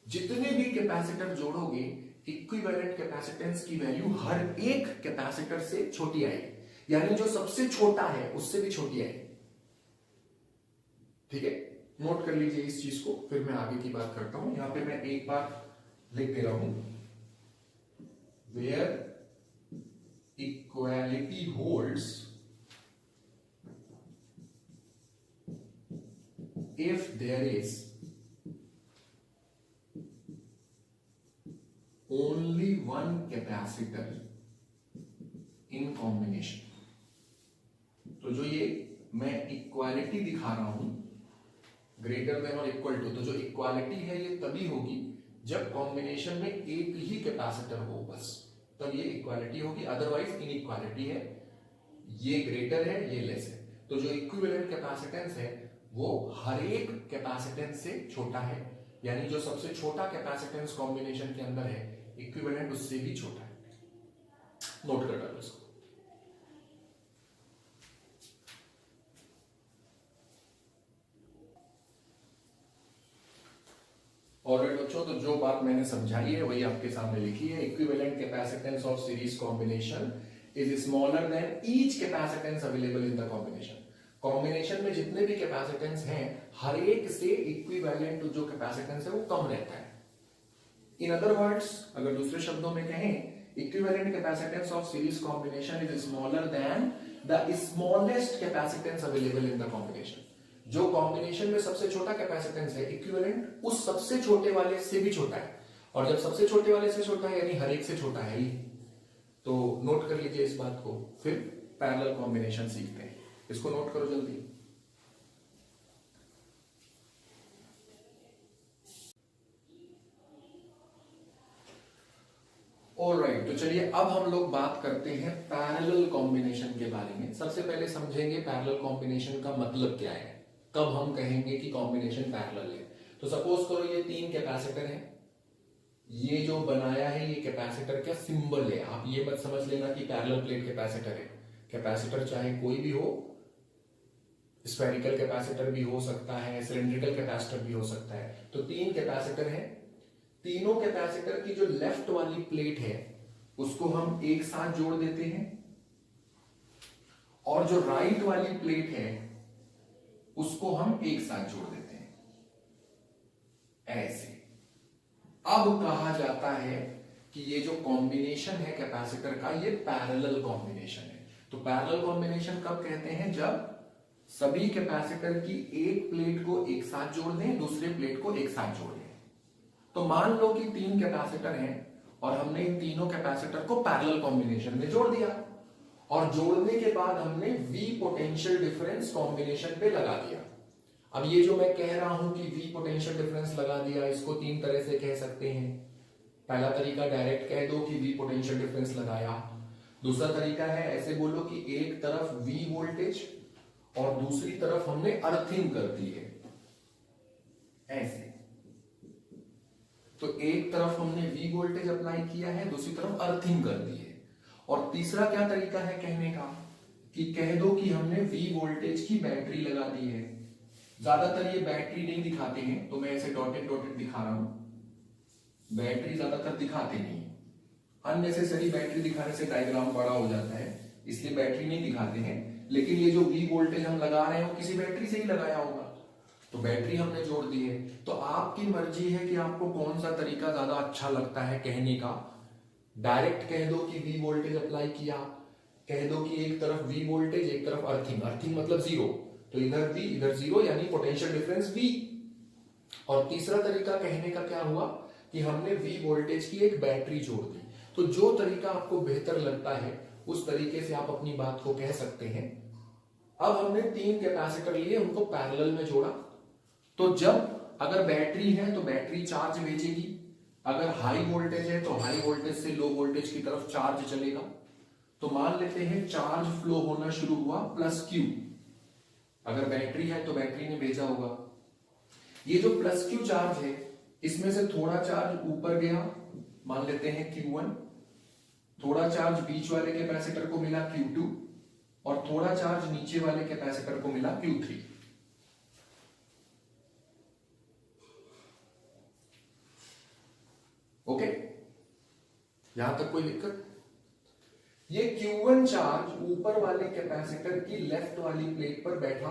Speaker 1: जितने भी कैपेसिटर जोड़ोगे इक्विवेलेंट कैपेसिटेंस की वैल्यू हर एक कैपेसिटर से छोटी आएगी, यानी जो सबसे छोटा है उससे भी छोटी आएगी। ठीक है, नोट कर लीजिए इस चीज को, फिर मैं आगे की बात करता हूं। यहां पे मैं एक बार लिख दे रहा हूं, where equality holds if there is only one capacitor in combination। तो जो ये मैं इक्वालिटी दिखा रहा हूं ग्रेटर देन और इक्वल टू, तो जो इक्वालिटी है ये तभी होगी जब कॉम्बिनेशन में एक ही कैपेसिटर हो, बस तब ये इक्वालिटी होगी, अदरवाइज इनइक्वालिटी है, ये ग्रेटर है ये लेस है। तो जो इक्विवेलेंट कैपेसिटेंस है वो हर एक कैपेसिटेंस से छोटा है, यानी जो सबसे छोटा कैपेसिटेंस कॉम्बिनेशन के अंदर है इक्विवेलेंट उससे भी छोटा है। नोट कर डालो इसको। ऑलराइट बच्चों, तो जो बात मैंने समझाई है वही आपके सामने लिखी है। Equivalent capacitance of series combination is smaller than each capacitance available in the combination. Combination में जितने भी कैपेसिटेंस हैं हर एक से इक्विवेलेंट जो कैपेसिटेंस है वो कम रहता है। इन अदर वर्ड्स, अगर दूसरे शब्दों में कहें, equivalent capacitance of series combination is smaller than the smallest capacitance available in the combination. जो कॉम्बिनेशन में सबसे छोटा कैपेसिटेंस है इक्विवेलेंट उस सबसे छोटे वाले से भी छोटा है, और जब सबसे छोटे वाले से छोटा है यानी हर एक से छोटा है ही। तो नोट कर लीजिए इस बात को, फिर पैरेलल कॉम्बिनेशन सीखते हैं। इसको नोट करो जल्दी। ऑलराइट, तो चलिए अब हम लोग बात करते हैं पैरेलल कॉम्बिनेशन के बारे में। सबसे पहले समझेंगे पैरेलल कॉम्बिनेशन का मतलब क्या है, कब हम कहेंगे कि कॉम्बिनेशन पैरेलल है। तो सपोज करो ये तीन कैपेसिटर हैं, ये जो बनाया है ये कैपेसिटर का सिंबल है। आप ये मत समझ लेना कि पैरेलल प्लेट कैपेसिटर है। कैपेसिटर चाहे कोई भी हो, स्फेरिकल कैपेसिटर भी हो सकता है, सिलिंड्रिकल कैपेसिटर भी हो सकता है। तो तीन कैपेसिटर हैं, तीनों कैपेसिटर की जो लेफ्ट वाली प्लेट है उसको हम एक साथ जोड़ देते हैं, और जो राइट वाली प्लेट है उसको हम एक साथ जोड़ देते हैं, ऐसे। अब कहा जाता है कि ये जो कॉम्बिनेशन है कैपेसिटर का ये पैरेलल कॉम्बिनेशन है। तो पैरेलल कॉम्बिनेशन कब कहते हैं, जब सभी कैपेसिटर की एक प्लेट को एक साथ जोड़ दें, दूसरे प्लेट को एक साथ जोड़ दें। तो मान लो कि तीन कैपेसिटर हैं और हमने इन तीनों कैपेसिटर को पैरेलल कॉम्बिनेशन में जोड़ दिया, और जोड़ने के बाद हमने V पोटेंशियल डिफरेंस कॉम्बिनेशन पे लगा दिया। अब ये जो मैं कह रहा हूं कि V पोटेंशियल डिफरेंस लगा दिया, इसको तीन तरह से कह सकते हैं। पहला तरीका डायरेक्ट कह दो कि V पोटेंशियल डिफरेंस लगाया। दूसरा तरीका है ऐसे बोलो कि एक तरफ V वोल्टेज और दूसरी तरफ हमने अर्थिंग कर दी है, ऐसे। तो एक तरफ हमने V वोल्टेज अप्लाई किया है, दूसरी तरफ अर्थिंग कर दी है। और तीसरा क्या तरीका है कहने का, कि कह दो कि हमने V वोल्टेज की बैटरी लगा दी है, ज्यादातर ये बैटरी नहीं दिखाते हैं, तो मैं ऐसे डॉटेड डॉटेड दिखा रहा हूं। बैटरी ज्यादातर दिखाते नहीं, अननेसेसरी बैटरी दिखाने से डायग्राम बड़ा हो जाता है, इसलिए बैटरी नहीं दिखाते हैं। लेकिन ये जो V वोल्टेज हम लगा रहे हैं वो किसी बैटरी से ही लगाया होगा, तो बैटरी हमने जोड़ दी है। तो आपकी मर्जी है कि आपको कौन सा तरीका ज्यादा अच्छा लगता है कहने का। डायरेक्ट कह दो कि V वोल्टेज अप्लाई किया, कह दो कि एक तरफ V वोल्टेज एक तरफ अर्थिंग, अर्थिंग मतलब जीरो, तो इधर V इधर जीरो, यानी पोटेंशियल डिफरेंस V। और तीसरा तरीका कहने का क्या हुआ कि हमने V वोल्टेज की एक बैटरी जोड़ दी। तो जो तरीका आपको बेहतर लगता है उस तरीके से आप अपनी बात को कह सकते हैं। अब हमने 3 कैपेसिटर लिए, उनको पैरेलल में जोड़ा, तो जब अगर बैटरी है तो बैटरी चार्ज भेजेगी, अगर हाई वोल्टेज है तो हाई वोल्टेज से लो वोल्टेज की तरफ चार्ज चलेगा। तो मान लेते हैं चार्ज फ्लो होना शुरू हुआ प्लस Q, अगर बैटरी है तो बैटरी ने भेजा होगा। ये जो प्लस Q चार्ज है इसमें से थोड़ा चार्ज ऊपर गया, मान लेते हैं Q1, थोड़ा चार्ज बीच वाले कैपेसिटर को मिला Q2, और थोड़ा चार्ज नीचे वाले कैपेसिटर को मिला Q3। ओके, यहां तक कोई दिक्कत? ये Q1 चार्ज ऊपर वाले कैपेसिटर की लेफ्ट वाली प्लेट पर बैठा,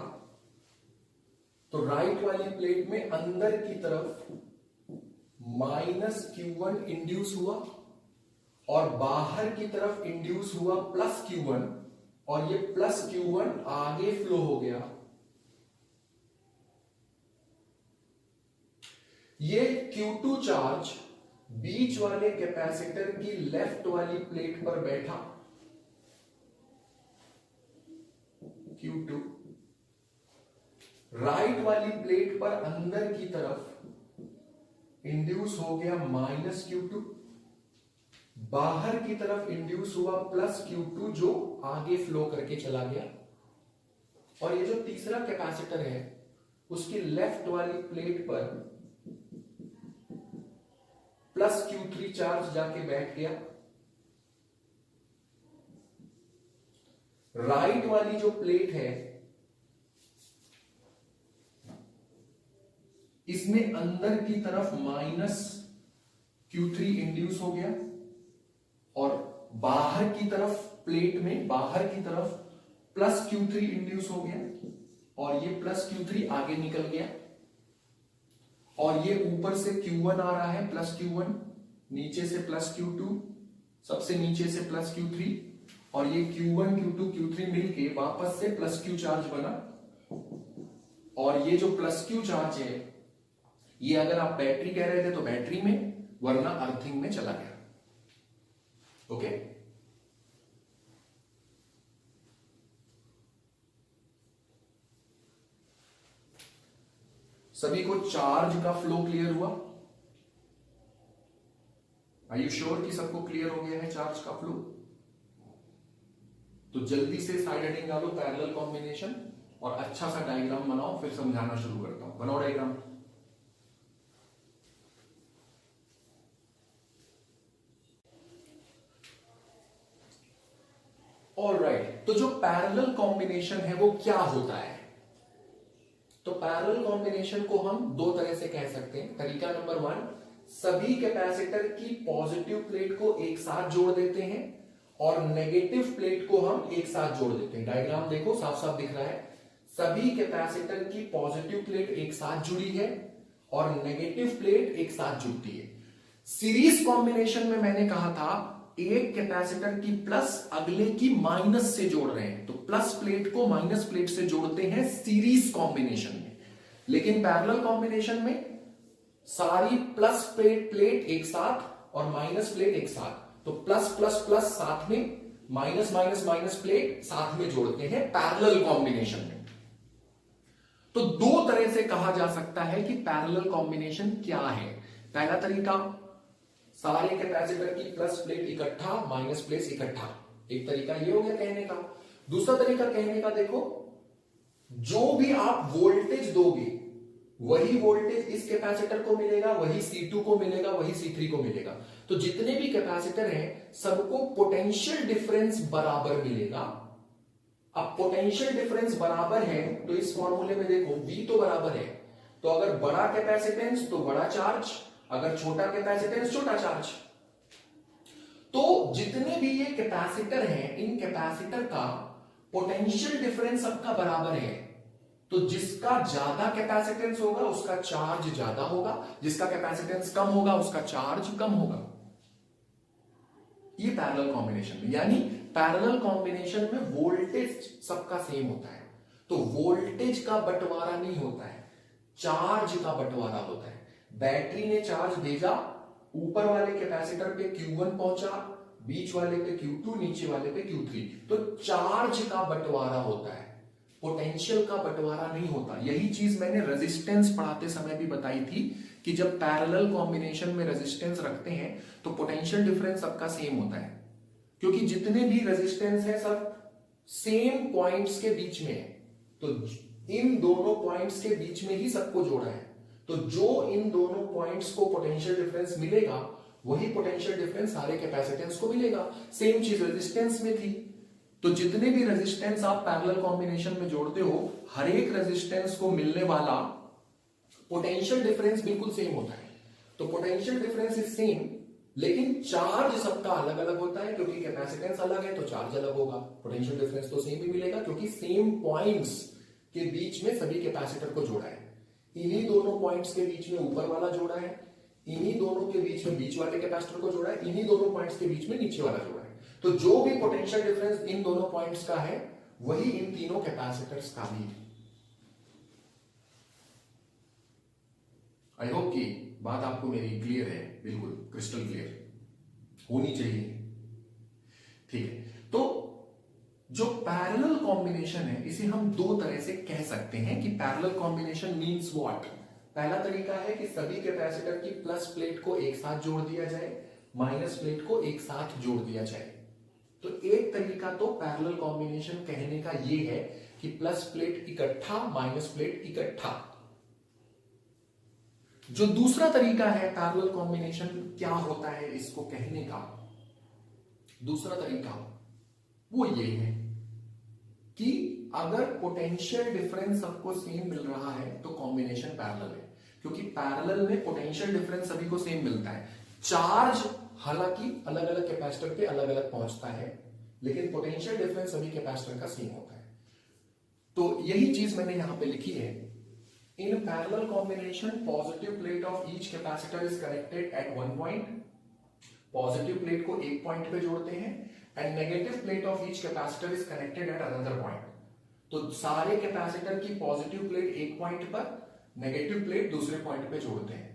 Speaker 1: तो राइट वाली प्लेट में अंदर की तरफ -Q1 इंड्यूस हुआ, और बाहर की तरफ इंड्यूस हुआ +Q1, और ये +Q1 आगे फ्लो हो गया। ये Q2 चार्ज बीच वाले कैपेसिटर की लेफ्ट वाली प्लेट पर बैठा, Q2, राइट वाली प्लेट पर अंदर की तरफ इंड्यूस हो गया -Q2, बाहर की तरफ इंड्यूस हुआ +Q2 जो आगे फ्लो करके चला गया। और ये जो तीसरा कैपेसिटर है उसकी लेफ्ट वाली प्लेट पर +Q3 चार्ज जाके बैठ गया। राइट वाली जो प्लेट है इसमें अंदर की तरफ -Q3 इंड्यूस हो गया, और बाहर की तरफ प्लेट में बाहर की तरफ +Q3 इंड्यूस हो गया, और ये +Q3 आगे निकल गया, और ये ऊपर से Q1 आ रहा है +Q1, नीचे से +Q2, सबसे नीचे से +Q3, और ये Q1 Q2 Q3 मिलके वापस से +Q चार्ज बना। और ये जो +Q चार्ज है ये अगर आप बैटरी कह रहे थे तो बैटरी में, वरना अर्थिंग में चला गया। ओके, सभी को चार्ज का फ्लो क्लियर हुआ? आर यू श्योर कि सबको क्लियर हो गया है चार्ज का फ्लो? तो जल्दी से साइड हेडिंग डालो पैरेलल कॉम्बिनेशन, और अच्छा सा डायग्राम बनाओ, फिर समझाना शुरू करता हूं। बनाओ डायग्राम। ऑलराइट, तो जो पैरेलल कॉम्बिनेशन है वो क्या होता है? तो पैरेलल कॉम्बिनेशन को हम दो तरह से कह सकते हैं। तरीका नंबर 1, सभी कैपेसिटर की पॉजिटिव प्लेट को एक साथ जोड़ देते हैं और नेगेटिव प्लेट को हम एक साथ जोड़ देते हैं। डायग्राम देखो, साफ साफ दिख रहा है। सभी कैपेसिटर की पॉजिटिव प्लेट एक साथ जुड़ी है और नेगेटिव प्लेट एक साथ जुड़ती है। सीरीज कॉम्बिनेशन में मैंने कहा था एक कैपेसिटर की प्लस अगले की माइनस से जोड़ रहे हैं, तो प्लस प्लेट को माइनस प्लेट से जोड़ते हैं सीरीज कॉम्बिनेशन में। लेकिन पैरेलल कॉम्बिनेशन में सारी प्लस प्लेट एक साथ और माइनस प्लेट एक साथ, तो प्लस प्लस प्लस साथ में, माइनस माइनस माइनस प्लेट साथ में जोड़ते हैं पैरेलल कॉम्बिनेशन में। तो दो तरह से कहा जा सकता है कि पैरेलल कॉम्बिनेशन क्या है। पहला तरीका, सारे कैपेसिटर की प्लस प्लेट इकट्ठा माइनस प्लेट इकट्ठा, एक तरीका ये हो गया कहने का। दूसरा तरीका कहने का, देखो जो भी आप वोल्टेज दोगे वही वोल्टेज इस कैपेसिटर को मिलेगा, वही C2 को मिलेगा, वही C3 को मिलेगा। तो जितने भी कैपेसिटर हैं सबको पोटेंशियल डिफरेंस बराबर मिलेगा, अब पोटेंशियल डिफरेंस बराबर है तो इस फॉर्मूले में देखो V तो बराबर है, तो अगर बड़ा कैपेसिटेंस तो बड़ा चार्ज, अगर छोटा कैपेसिटेंस छोटा चार्ज। तो जितने भी ये कैपेसिटर हैं, इन कैपेसिटर का पोटेंशियल डिफरेंस सबका बराबर है। तो जिसका ज्यादा कैपेसिटेंस होगा उसका चार्ज ज्यादा होगा, जिसका कैपेसिटेंस कम होगा उसका चार्ज कम होगा। ये पैरेलल कॉम्बिनेशन में, यानी पैरेलल कॉम्बिनेशन में वोल्टेज सबका सेम होता है, तो वोल्टेज का बंटवारा नहीं होता है, चार्ज का बंटवारा होता है। बैटरी ने चार्ज भेजा, ऊपर वाले कैपेसिटर पे Q1 पहुंचा, बीच वाले पे Q2, नीचे वाले पे Q3, तो चार्ज का बंटवारा होता है, पोटेंशियल का बंटवारा नहीं होता। यही चीज मैंने रेजिस्टेंस पढ़ाते समय भी बताई थी कि जब पैरेलल कॉम्बिनेशन में रेजिस्टेंस रखते हैं तो पोटेंशियल डिफरेंस सबका सेम होता है, क्योंकि जितने भी रेजिस्टेंस है सब सेम पॉइंट्स के बीच में है, तो इन दोनों पॉइंट्स के बीच में ही सबको जोड़ा है। तो जो इन दोनों पॉइंट्स को पोटेंशियल डिफरेंस मिलेगा वही पोटेंशियल डिफरेंस सारे कैपेसिटेंस को मिलेगा। सेम चीज रेजिस्टेंस में थी, तो जितने भी रेजिस्टेंस आप पैरेलल कॉम्बिनेशन में जोड़ते हो, हर एक रेजिस्टेंस को मिलने वाला पोटेंशियल डिफरेंस बिल्कुल सेम होता है। तो पोटेंशियल डिफरेंस इज सेम, लेकिन चार्ज सबका अलग अलग होता है, क्योंकि कैपेसिटेंस अलग है तो चार्ज अलग होगा। पोटेंशियल डिफरेंस तो सेम ही मिलेगा, क्योंकि सेम पॉइंट्स के बीच में सभी कैपेसिटर को जोड़ा है। इन्हीं दोनों पॉइंट्स के बीच में ऊपर वाला जोड़ा है, इन्हीं दोनों के बीच में बीच वाले कैपेसिटर को जोड़ा है, इन्हीं दोनों पॉइंट्स के बीच में नीचे वाला जोड़ा है। तो जो भी पोटेंशियल डिफरेंस इन दोनों पॉइंट्स का है वही इन तीनों कैपेसिटर्स का भी है। आई होप कि बात आपको मेरी क्लियर है, बिल्कुल क्रिस्टल क्लियर होनी चाहिए। ठीक है, तो जो पैरेलल कॉम्बिनेशन है इसे हम दो तरह से कह सकते हैं कि पैरेलल कॉम्बिनेशन मींस व्हाट। पहला तरीका है कि सभी कैपेसिटर की प्लस प्लेट को एक साथ जोड़ दिया जाए, माइनस प्लेट को एक साथ जोड़ दिया जाए। तो एक तरीका तो पैरेलल कॉम्बिनेशन कहने का ये है कि प्लस प्लेट इकट्ठा, माइनस प्लेट इकट्ठा। जो दूसरा तरीका है पैरेलल कॉम्बिनेशन क्या होता है इसको कहने का, दूसरा तरीका वो ये है कि अगर पोटेंशियल डिफरेंस सबको सेम मिल रहा है तो कॉम्बिनेशन पैरेलल है, क्योंकि पैरेलल में पोटेंशियल डिफरेंस सभी को सेम मिलता है। चार्ज हालांकि अलग अलग कैपेसिटर पे अलग अलग पहुंचता है, लेकिन पोटेंशियल डिफरेंस सभी कैपेसिटर का सेम होता है। तो यही चीज मैंने यहां पे लिखी है। In parallel combination positive plate of each capacitor is connected eight one point. Positive plate को एक पॉइंट पे जोड़ते हैं, and negative plate of each capacitor is connected at another point. तो सारे कैपेसिटर की पॉजिटिव प्लेट एक पॉइंट पर, नेगेटिव प्लेट दूसरे पॉइंट पे जोड़ते हैं।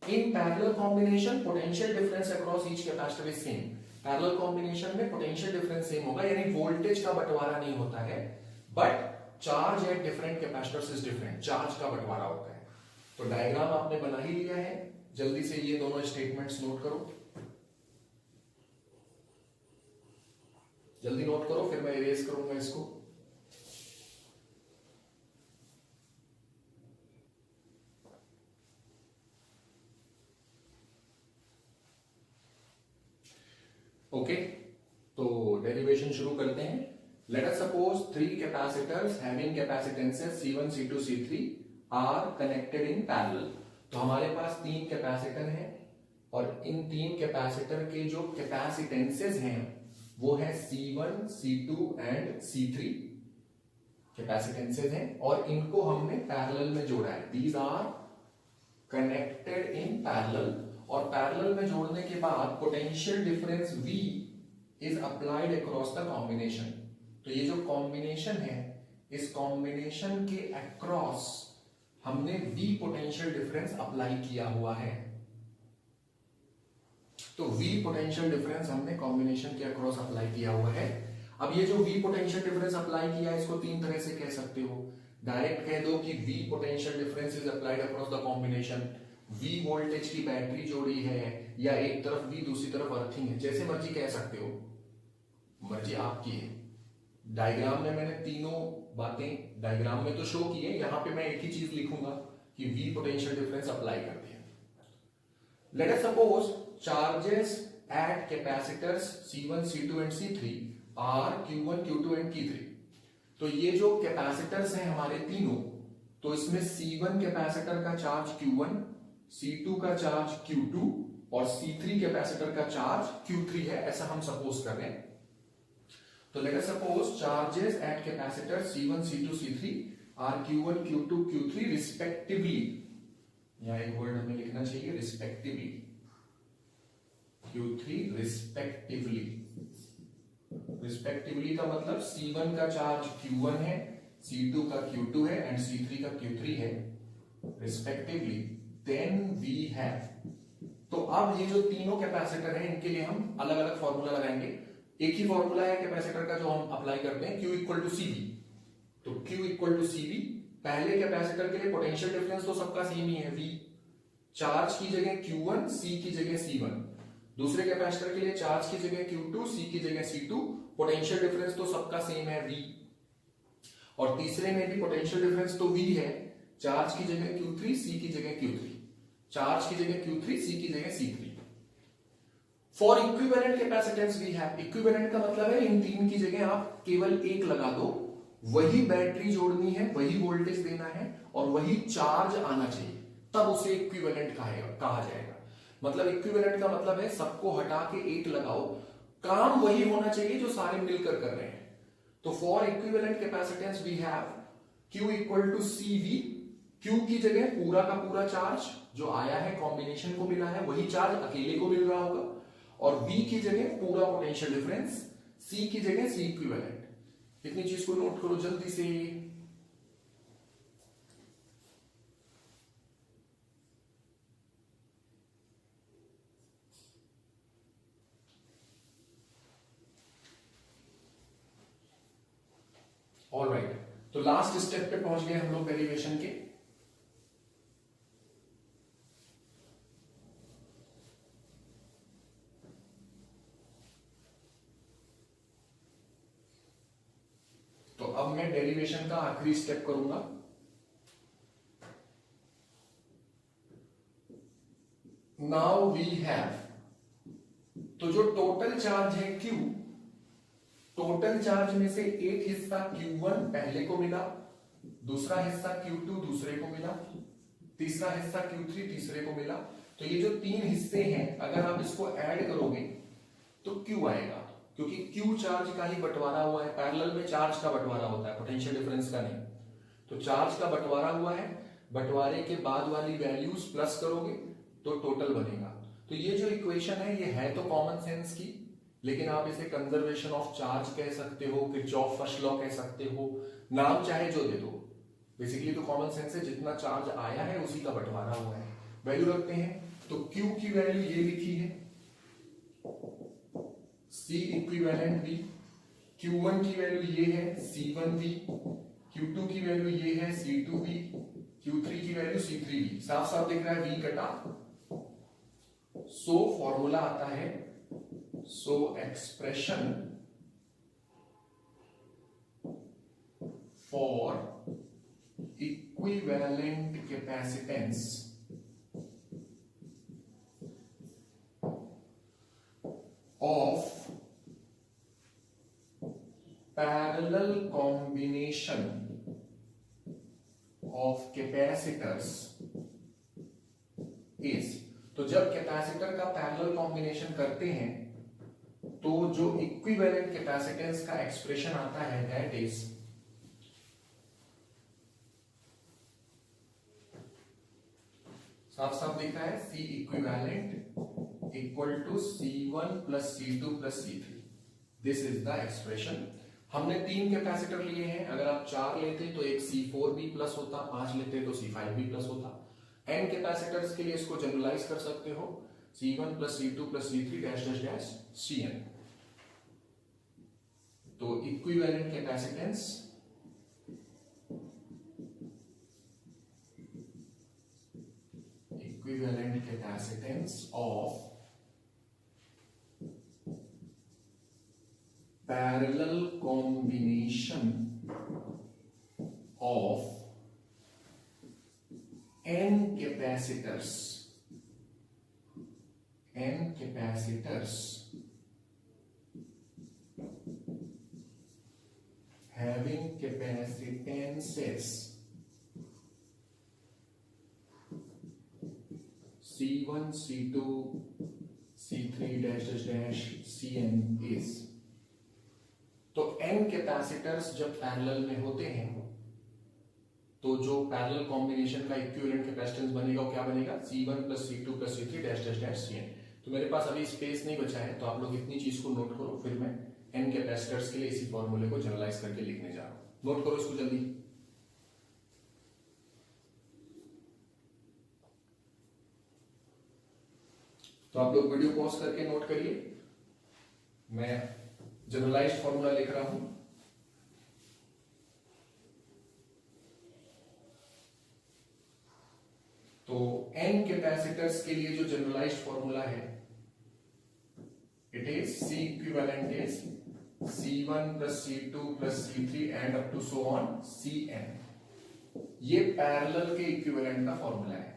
Speaker 1: In parallel combination potential difference across each capacitor is same. Parallel combination में पोटेंशियल डिफरेंस सेम होगा, यानी वोल्टेज का बंटवारा नहीं होता है, but charge at different capacitors is different, charge का बंटवारा होता है। तो डायग्राम आपने बना ही लिया है, जल्दी से ये दोनों स्टेटमेंट्स नोट करो, जल्दी नोट करो, फिर मैं इरेज करूंगा इसको। ओके, तो डेरिवेशन शुरू करते हैं। Let us suppose three capacitors having capacitances C1, C2, C3 are connected in parallel. तो हमारे पास तीन कैपेसिटर हैं और इन तीन कैपेसिटर के जो कैपेसिटेंसेस हैं वो है C1, C2 एंड C3 कैपेसिटेंसेस हैं, और इनको हमने पैरेलल में जोड़ा है। These are connected in parallel, और पैरेलल में जोड़ने के बाद potential difference V is applied across the combination. तो ये जो कॉम्बिनेशन है, इस कॉम्बिनेशन के अक्रॉस हमने V पोटेंशियल डिफरेंस अप्लाई किया हुआ है। तो V पोटेंशियल डिफरेंस हमने कॉम्बिनेशन के अक्रॉस अप्लाई किया हुआ है। अब ये जो V पोटेंशियल डिफरेंस अप्लाई किया है इसको तीन तरह से कह सकते हो। डायरेक्ट कह दो कि V potential difference is applied across the combination. V voltage की बैटरी जोड़ी है, या एक तरफ V दूसरी तरफ अर्थिंग है, जैसे मर्जी कह सकते हो, मर्जी आपकी है। डायग्राम में मैंने तीनों बातें डायग्राम में तो शो की है, यहां पे मैं एक ही चीज लिखूंगा कि V पोटेंशियल डिफरेंस अप्लाई कर दिया। Let us suppose charges at capacitors C1, C2 and C3 are Q1, Q2 and Q3। तो ये जो कैपेसिटर्स हैं हमारे तीनों, तो इसमें C1 कैपेसिटर का चार्ज Q1, C2 का चार्ज Q2 और C3 कैपेसिटर का चार्ज Q3 है, ऐसा हम सपोज कर रहे हैं। तो let us suppose charges at capacitor C1, C2, C3 are Q1, Q2, Q3 respectively. यहां एक वर्ड हमें लिखना चाहिए, रिस्पेक्टिवली, Q3 रिस्पेक्टिवली। रिस्पेक्टिवली का मतलब C1 का चार्ज Q1 है, C2 का Q2 है एंड C3 का Q3 है रिस्पेक्टिवली। देन वी हैव, तो अब ये जो तीनों कैपेसिटर हैं इनके लिए हम अलग अलग फॉर्मूला लगाएंगे। एक ही फॉर्मूला है कैपेसिटर का जो हम अप्लाई करते हैं, Q इक्वल टू CV। तो Q इक्वल टू CV, पहले कैपेसिटर के लिए पोटेंशियल डिफरेंस तो सबका सेम ही है V, चार्ज की जगह Q1, C की जगह C1। दूसरे कैपेसिटर के लिए चार्ज की जगह Q2, C की जगह C2, पोटेंशियल डिफरेंस तो सबका सेम है V। और तीसरे में भी पोटेंशियल डिफरेंस तो V है, चार्ज की जगह Q3, C की जगह Q3, चार्ज की जगह Q3, C की जगह C3। For equivalent capacitance we have, equivalent का मतलब है इन तीन की जगह आप केवल एक लगा दो, वही बैटरी जोड़नी है, वही वोल्टेज देना है और वही चार्ज आना चाहिए, तब उसे इक्विवेलेंट कहा जाएगा। मतलब इक्विवेलेंट का मतलब है सबको हटा के एक लगाओ, काम वही होना चाहिए जो सारे मिलकर कर रहे हैं। तो for equivalent capacitance we have Q equal to CV, Q की जगह पूरा का पूरा चार्ज जो आया है, कॉम्बिनेशन को मिला है, वही चार्ज अकेले को मिल रहा होगा, और V की जगह पूरा पोटेंशियल डिफरेंस, C की जगह C इक्विवेलेंट। इतनी चीज को नोट करो जल्दी से। ऑलराइट, तो लास्ट स्टेप पे पहुंच गए हम लोग डेरिवेशन के। तो अब मैं डेरिवेशन का आखिरी स्टेप करूंगा। नाउ वी हैव, तो जो टोटल चार्ज है Q, टोटल चार्ज में से एक हिस्सा Q1 पहले को मिला, दूसरा हिस्सा Q2 दूसरे को मिला, तीसरा हिस्सा Q3 तीसरे को मिला। तो ये जो तीन हिस्से हैं, अगर आप इसको ऐड करोगे तो Q आएगा, क्योंकि Q चार्ज का ही बंटवारा हुआ है। पैरेलल में चार्ज का बंटवारा होता है, पोटेंशियल डिफरेंस का नहीं। तो चार्ज का बंटवारा हुआ है, बंटवारे के बाद वाली वैल्यूज प्लस करोगे तो टोटल बनेगा। तो ये जो इक्वेशन है ये है तो कॉमन सेंस की, लेकिन आप इसे कंजर्वेशन ऑफ चार्ज कह सकते हो, किरचॉफ फर्स्ट लॉ कह सकते हो, नाम चाहे जो दे दो। बेसिकली तो कॉमन सेंस है, जितना चार्ज आया है उसी का बंटवारा हुआ है। वैल्यू रखते हैं, तो Q की वैल्यू ये लिखी है, C इक्विवेलेंट V, Q1 की वैल्यू ये है C1V, Q2 की वैल्यू ये है C2V, Q3 की वैल्यू C3V। साफ साफ दिख रहा है V कटा। सो फॉर्मूला आता है, सो expression for equivalent capacitance of parallel combination of capacitors is, तो जब कैपेसिटर का पैरेलल कॉम्बिनेशन करते हैं तो जो इक्विवेलेंट कैपेसिटेंस का एक्सप्रेशन आता है दैट इज साफ साफ दिख रहा है, C equivalent equal to C1 plus C2 plus C3। This is the expression. हमने तीन कैपेसिटर लिए हैं, अगर आप 4 लेते तो एक C4B प्लस होता, 5 लेते तो C5B प्लस होता। n कैपेसिटर्स के लिए इसको जनरलाइज कर सकते हो, C1 plus C2 plus C3 dash dash dash Cn। तो equivalent capacitance of parallel combination of n capacitors having capacitances C1, C2, C3 dash dash dash Cn is, तो n capacitors जब parallel में होते हैं तो जो पैरेलल कॉम्बिनेशन का equivalent capacitance बनेगा वो क्या बनेगा, C1 plus C2 plus C3 dash dash dash Cn। तो मेरे पास अभी स्पेस नहीं बचा है, तो आप लोग इतनी चीज को नोट करो, फिर मैं n कैपेसिटर्स के लिए इसी फॉर्मूले को जनरलाइज करके लिखने जा रहा हूं। नोट करो इसको जल्दी। तो आप लोग वीडियो पॉज करके नोट करिए, मैं जनरलाइज्ड फॉर्मूला लिख रहा हूं। तो n कैपेसिटर्स के लिए जो जनरलाइज्ड फॉर्मूला है, it is C equivalent is C1 plus C2 plus C3 and up to so on Cn। ये पैरेलल के इक्विवेलेंट का फॉर्मूला है।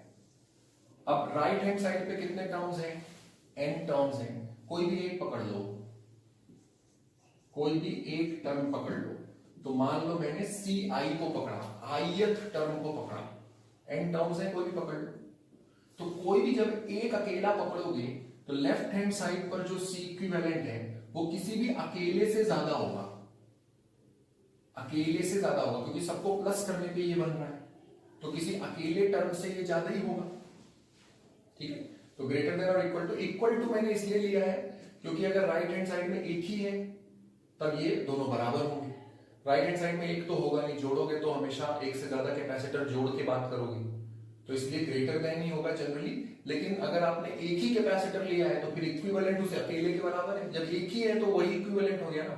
Speaker 1: अब राइट हैंड साइड पे कितने टर्म्स हैं, n टर्म्स हैं, कोई भी एक पकड़ लो, कोई भी एक टर्म पकड़ लो। तो मान लो मैंने Ci को पकड़ा, ith टर्म को पकड़ा, n टर्म्स है, कोई भी पकड़ लो। तो कोई भी जब एक अकेला पकड़ोगे तो लेफ्ट हैंड साइड पर जो C इक्विवेलेंट है वो किसी भी अकेले से ज्यादा होगा, अकेले से ज्यादा होगा, क्योंकि सबको प्लस करने पे ये बन रहा है, तो किसी अकेले टर्म से ये ज्यादा ही होगा। ठीक है, तो ग्रेटर देन और इक्वल टू मैंने इसलिए लिया है क्योंकि अगर राइट हैंड साइड में एक ही है तब ये दोनों बराबर होंगे। राइट हैंड साइड में एक तो होगा नहीं, जोड़ोगे तो हमेशा एक से ज्यादा कैपेसिटर जोड़ के बात करोगे, तो इसलिए ग्रेटर देन ही होगा जनरली। लेकिन अगर आपने एक ही कैपेसिटर लिया है तो फिर इक्विवेलेंट उसे अकेले के बराबर है, जब एक ही है तो वही इक्विवेलेंट हो गया ना।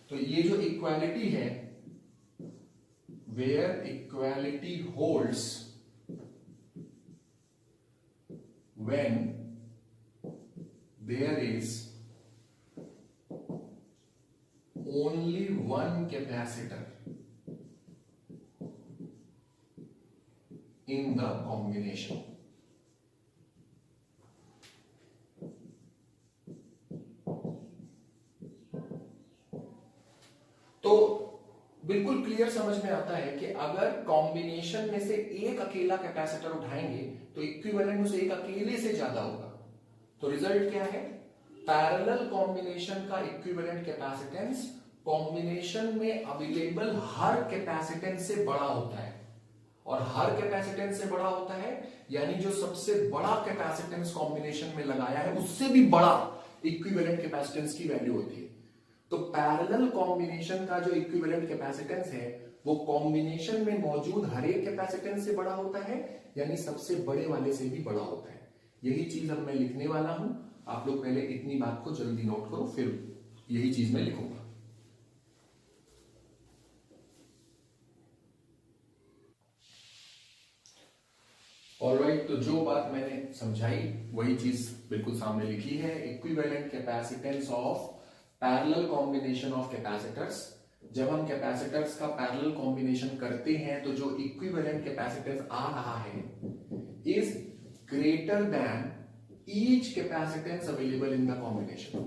Speaker 1: तो ये जो इक्वालिटी है, where equality holds when there is only one capacitor in the combination। तो बिल्कुल क्लियर समझ में आता है कि अगर कॉम्बिनेशन में से एक अकेला कैपेसिटर उठाएंगे तो इक्विवेलेंट उसे एक अकेले से ज्यादा होगा। तो रिजल्ट क्या है, पैरेलल कॉम्बिनेशन का इक्विवेलेंट कैपेसिटेंस कॉम्बिनेशन में अवेलेबल हर कैपेसिटेंस से बड़ा होता है, और हर कैपेसिटेंस से बड़ा होता है यानी जो सबसे बड़ा कैपेसिटेंस कॉम्बिनेशन में लगाया है उससे भी बड़ा इक्विवेलेंट कैपेसिटेंस की वैल्यू होती है। तो पैरेलल कॉम्बिनेशन का जो इक्विवेलेंट कैपेसिटेंस है वो कॉम्बिनेशन में मौजूद हर एक कैपेसिटेंस से बड़ा होता है, यानी सबसे बड़े वाले से भी बड़ा होता है। यही चीज अब मैं लिखने वाला हूं, आप लोग पहले इतनी बात को जल्दी नोट करो, फिर यही चीज मैं लिखूंगा। ऑलराइट, तो जो बात मैंने समझाई वही चीज बिल्कुल सामने लिखी है। Equivalent capacitance of parallel combination of capacitors. जब हम कैपेसिटर्स का पैरेलल कॉम्बिनेशन करते हैं तो जो इक्विवेलेंट कैपेसिटेंस आ रहा है is greater than each capacitance available in the combination.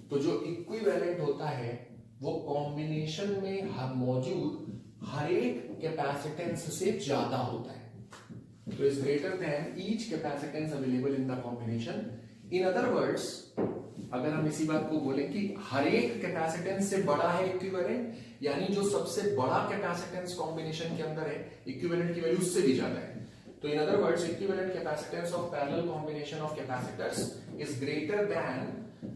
Speaker 1: तो जो इक्विवेलेंट होता है वो कॉम्बिनेशन में मौजूद हर एक कैपेसिटेंस से ज्यादा होता है। तो is greater than each capacitance available in the combination. In other words, अगर हम इसी बात को बोले कि हर एक कैपेसिटेंस से बड़ा है इक्विवेलेंट, यानी जो सबसे बड़ा कैपेसिटेंस कॉम्बिनेशन के अंदर है इक्विवेलेंट की वैल्यू उससे भी ज्यादा है। तो in other words, equivalent capacitance of parallel combination of capacitors is greater than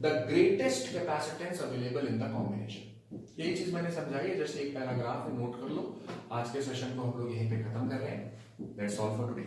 Speaker 1: the greatest capacitance available in the combination. यही चीज मैंने समझाई है, जस्ट एक पैराग्राफ में नोट कर लो। आज के सेशन को हम लोग यहीं पे खत्म कर रहे हैं। That's all for today.